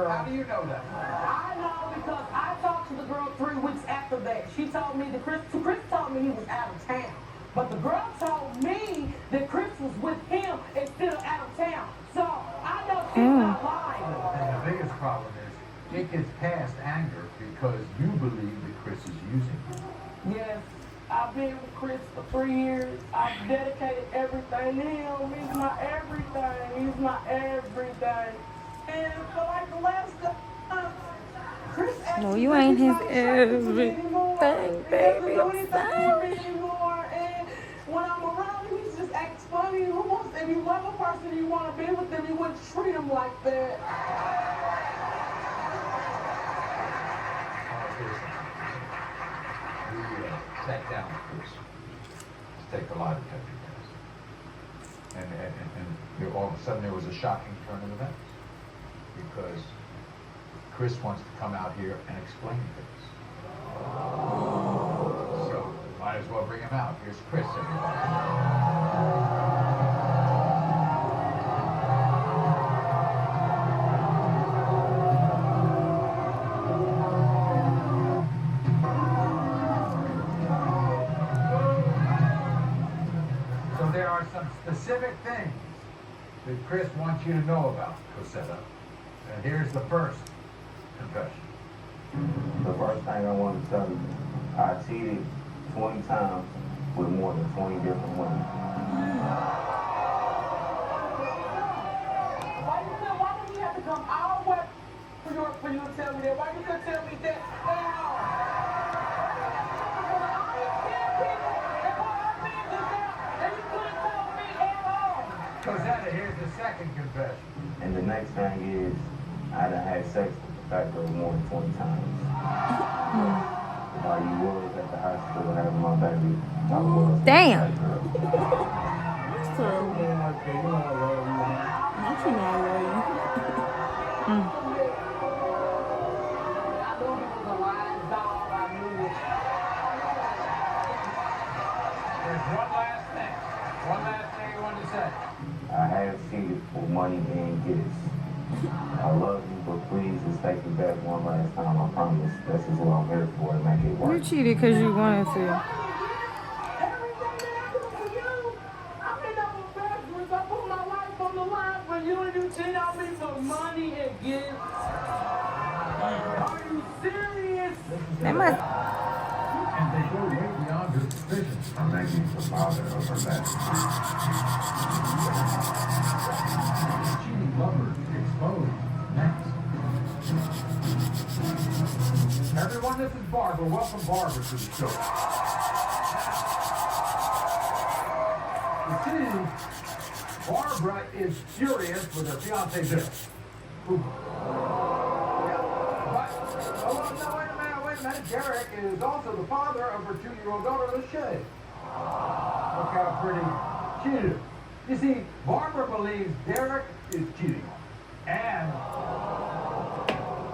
How do you know that? I know because I talked to the girl 3 weeks after that. She told me that Chris told me he was out of town. But the girl told me that Chris was with him instead of out of town. So I know she's not lying. And the biggest problem is it gets past anger because you believe that Chris is using you. Yes, I've been with Chris for 3 years. I've dedicated everything to him. He's my everything. He's my everything. And for like the last time, Chris asked No, me you if ain't he's his not attracted to me anymore. everything, He baby. doesn't do I'm anything sorry. for me anymore. And when I'm around him, he just acts funny. Who wants? If you love a person, you want to be with them, you wouldn't treat him like that. We sat down with Chris to take a lie detector test. And there, all of a sudden there was a shocking turn of events. Because Chris wants to come out here and explain things. So might as well bring him out. Here's Chris, everybody. So there are some specific things that Chris wants you to know about Cosetta. And here's the first confession. The first thing I want to tell you, I cheated 20 times with more than 20 different women. Why did you have to come all the way for you to tell me that? Why you couldn't tell me that now? Cosetta, here's the second confession. And the next thing is, I done had sex with the fat girl more than 20 times. While you was at the hospital having my baby, I was. Damn. That's terrible. Don't you know I love you? There's one last thing. One last thing you want to say. I have cheated for money and gifts. I love you, but please just take me back one last time. I promise. This is what I'm here for, to make it work. You cheated because you wanted to. Everything that I do for you, I end up with backwards. I put my life on the line for you, and you cheat on me for money and gifts. Are you serious? They must. And they go way beyond her suspicions. I'm making the father of her baby. Cheating lovers exposed. Next. Everyone everyone, this is Barbara. Welcome Barbara to the show. You see, Barbara is furious with her fiance Bill. Who? Wait a minute. Derek is also the father of her 2-year-old daughter, Lachey. Look how pretty she is. You see, Barbara believes Derek is cheating on her. And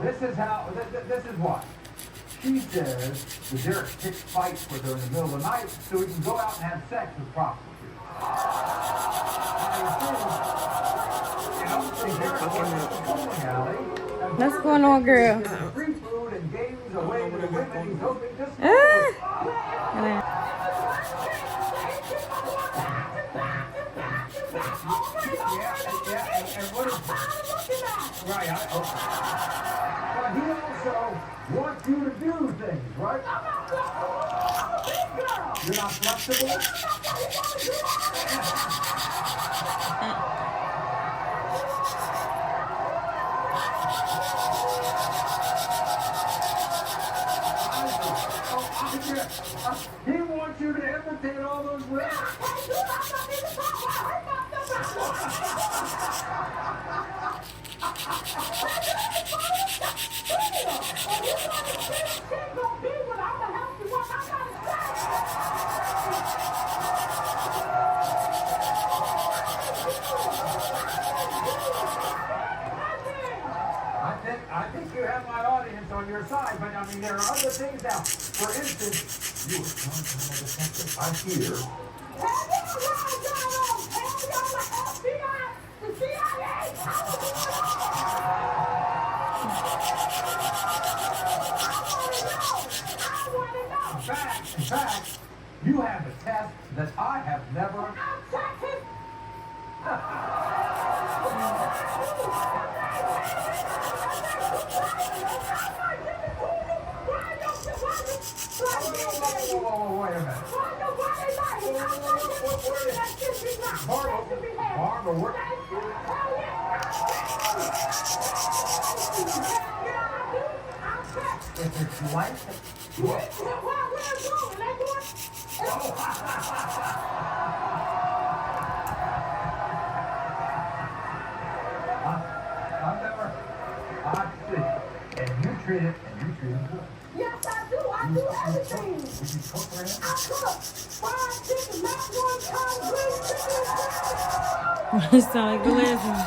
this is what. She says that Derek picks fights with her in the middle of the night so he can go out and have sex with prostitutes. What's going on, girl? Free food and games away with the women he's hoping to Right, but he also wants you to do things, right? You're not flexible? He wants you to imitate all those women. I think you have my audience on your side, but I mean, there are other things now. For instance, you were some kind of detective. I hear. In fact, you have a test that I have never. Wait a minute. Barbara, what? If it's like And you treat it good. Yes, I do. I do everything. Did you cook for him? I cook. Fried chicken, macaroni, grilled chicken. You sound like the last one.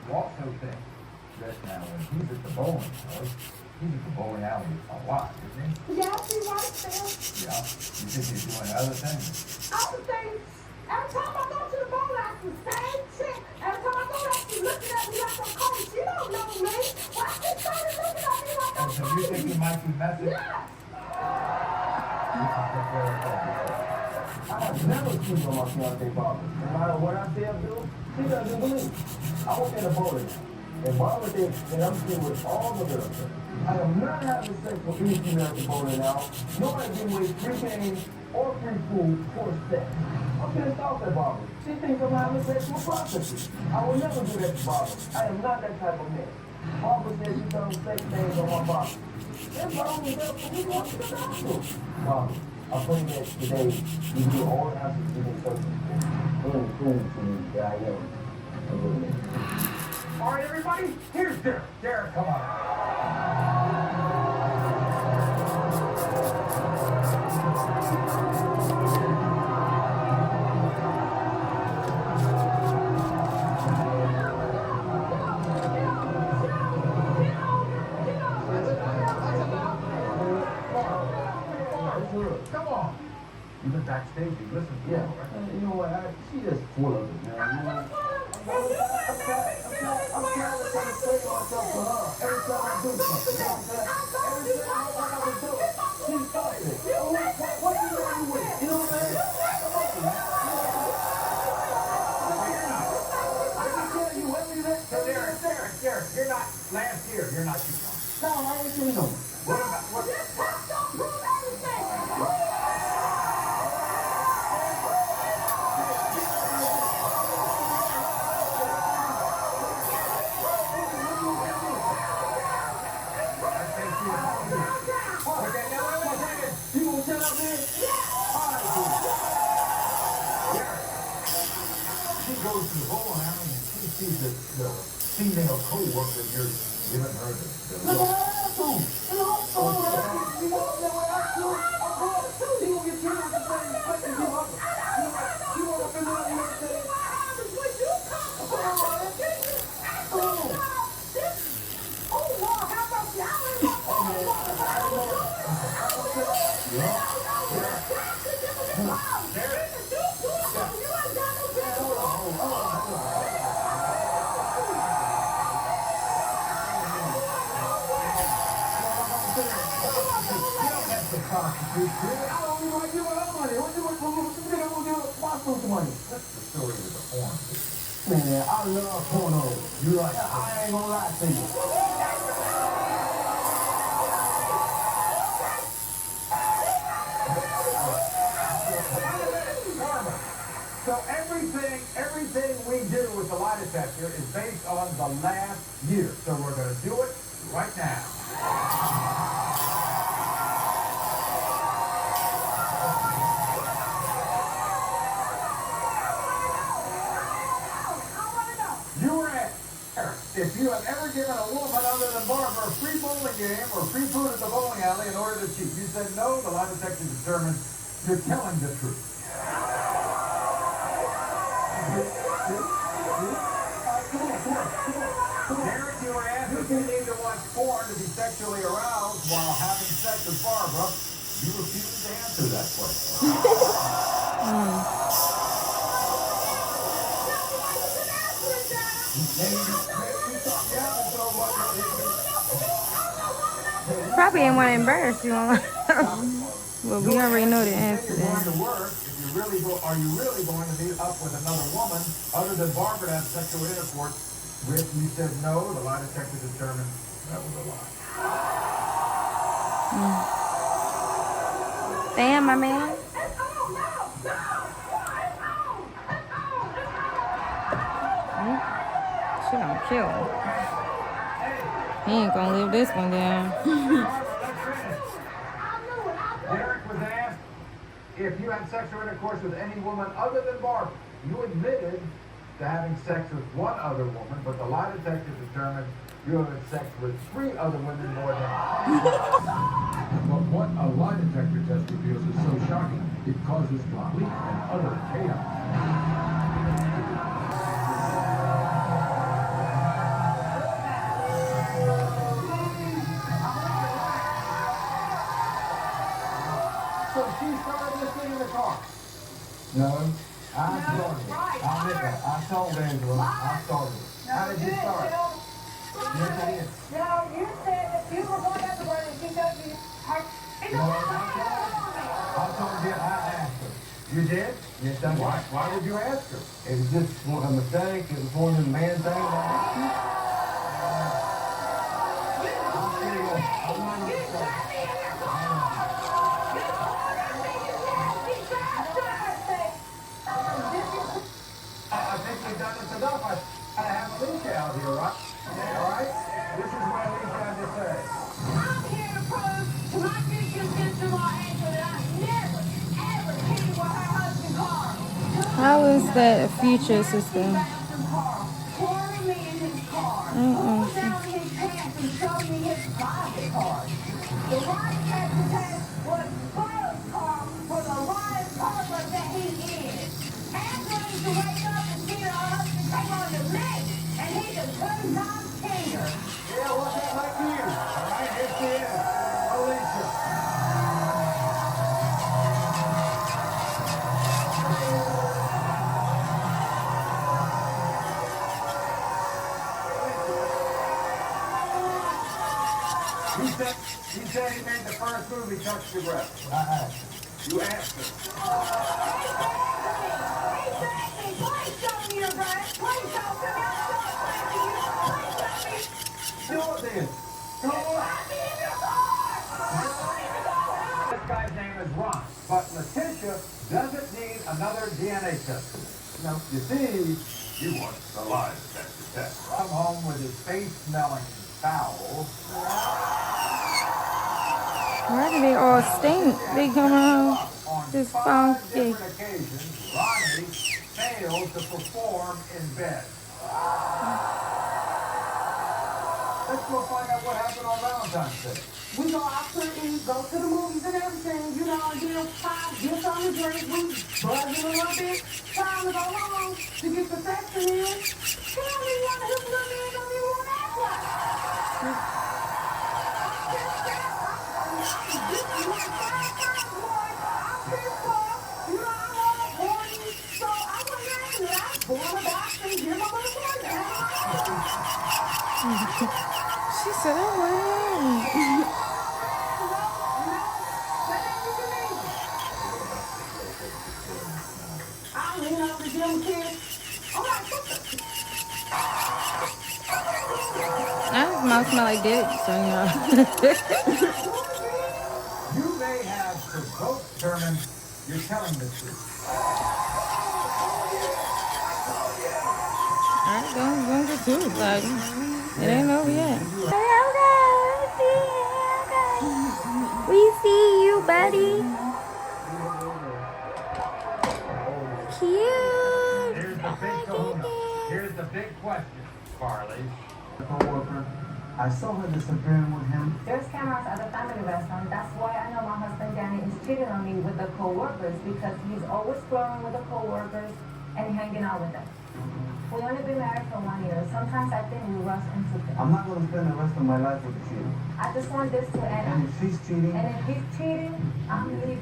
Also think that now when he's at the bowling alley, he's at the bowling alley a lot, isn't he? Yeah, she right there. Yeah. You think he's doing other things? Other things. Every time I go to the bowling alley, it's the same chick. Every time I go there, she's looking at me like I'm crazy. She don't know me. Why she started looking at me like I'm So crazy? you think he might be messing? Yes. I have never cheated on my fiancée Barbara. No matter what I say or do, she doesn't believe. I work at a bowling alley. And Barbara thinks that I'm still with all the girls. I am not having sex with any female at the bowling alley, nor am I giving away free games or free food for sex. I'm pissed off at Barbara. She thinks I'm having sex with prostitutes. I will never do that to Barbara. I am not that type of man. Barbara says she's done sex things on my body. That's wrong with that, but we want to go to. Barbara, I pray that today you do all the answers you've been searching for. Really prove to me that I am a good man. All right, everybody, here's Derek. Derek, come on. Come on. You've been backstage, you listen to her, right? You know what? She just full of it, man. You know? I'm trying to say myself to her every time I do something. You know what I'm saying? Every time I do it, she stops it. What you know you with? You know what I'm saying? Come on, man. Derek, you're not last year. You're not too young. No, I ain't doing no. What about what? goes to the bowling alley and she sees the female co-worker of yours giving her the look. That's the story of the porn. Man, I love porno. You're right. I ain't gonna lie to you. So everything we do with the lie detector is based on the last year. So we're going to do it right now. You were at, if you have ever given a woman other than Barbara a free bowling game or free food at the bowling alley in order to cheat, you said no, the lie detector determined you're telling the truth. Derek, you were asked if you need to watch porn to be sexually aroused while having sex with Barbara. You refused to answer that question. Probably didn't want to embarrass you. Well, we already know the answer. Are you really going to meet up with another woman other than Barbara to have sexual intercourse with? You said no. The lie detector determined that was a lie. Damn, my man. She gonna kill him. He ain't gonna live this one down. Derek was asked if you had sexual intercourse with any woman other than Barbara. You admitted to having sex with one other woman, but the lie detector determined you have had sex with 3 other women more than But what a lie detector test reveals is so shocking, it causes complete and utter chaos. So she started this thing in the car. No, I started it. I told Angela, I started it. How did you start? Yes, I did. No, you said that you were going everywhere and she told you her. No, I told you I asked her. You did? Yes, I did. Why did you ask her? It was just a mistake. It was one of them man things. I think we've done this enough. I have Alicia out here, right? All right? This is what Alicia had to say. I'm here to prove to my future sister-in-law Angela that I never, ever cheated with her husband Carl. How is that a future system? Pouring me in his car. Pulled down his pants and showed me his private card. The lie detector test was Carl's car for the lying purpose that he is. Angela needs to wake up and see her husband take on the neck, and he's a two-time cheater. Yeah, what's that like you? All right, here she is. Alicia. He said he made the first move, he touched your breast. I asked him. You asked him. Please show me your breast. Please show me. Do it then. This guy's name is Ron, but Letitia doesn't need another DNA test. No, you see, he wants the lie detector test. Come home with his face smelling foul. Why do they all stink? They come out just funky. Different occasions, Ronnie failed failed to perform in bed. Let's go find out what happened on Valentine's Day. We go out to eat, go to the movies and everything, you know, and then five, get on the drink, we buzzing a little bit, time to go home to get the sex in. He don't even want to, his little man don't even want to act like it. She said, "Oh, that mouth smell like dick, so you know." You may have to both determine you're telling the truth. Alright, don't get too excited. It ain't over yet. We see you, buddy. Cute. Here's the big question, Farley. Co-worker, I saw her disappearing with him. There's cameras at the family restaurant. That's why I know my husband Danny is cheating on me with the co-workers, because he's always flirting with the co-workers and hanging out with them. We only been married for 1 year. Sometimes I think we rush into things. I'm not going to spend the rest of my life with a cheater. I just want this to end. And if she's cheating, And if he's cheating, I'm leaving.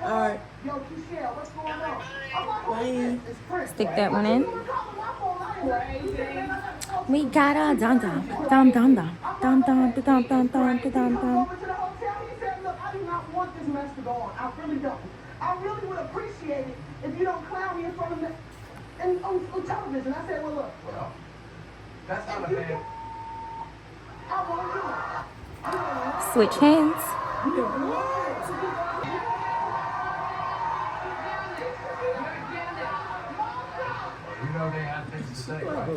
Alright. Yo, Kishelle, what's going on? I'm like, Bye. it's Chris. Stick that one in. Crazy. We got a dum dum dum dum dum dum dum dum dum dum dum dum. Over to the hotel, he said, look, I do not want this mess to go on. I really don't. I really would appreciate it if you don't clown me in front of me and on television. I said, well, look. Well, that's not a bad. I won't do it. Switch hands. You know they had things to say, right?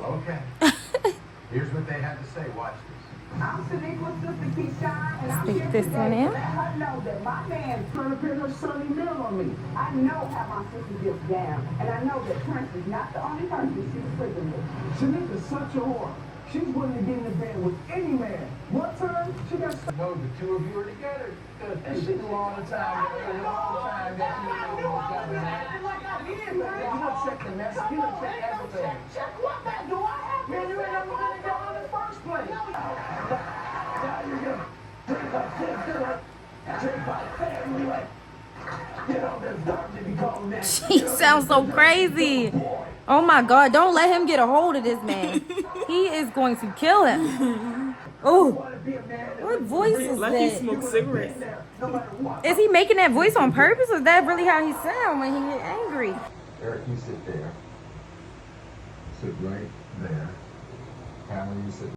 Okay. Here's what they had to say. Watch this. I'm Shaniqua's sister Keyshawn, and I'm Stick here this today one to in. let her know that my man trying to put her sunny mill on me. I know how my sister gets down, and I know that Prince is not the only person she was sleeping with. Shaniqua's such a whore. She's willing to get in the bed with any man. One time, she got stuck. No, the two of you are together. And she knew all the time. That you were together. You don't check the mess. You don't check everything. Check what, man? Do I have to? Man, you ain't never gonna go in the first place. Now you're gonna drink up drink by family like, you know, there's dark to be called next. She sounds so crazy. Oh my God, don't let him get a hold of this man. He is going to kill him. Oh, what voice is Like he that? smokes cigarettes. Is he making that voice on purpose, or is that really how he sounds when he get angry? Eric, you sit there. Sit right there. Pamela, you sit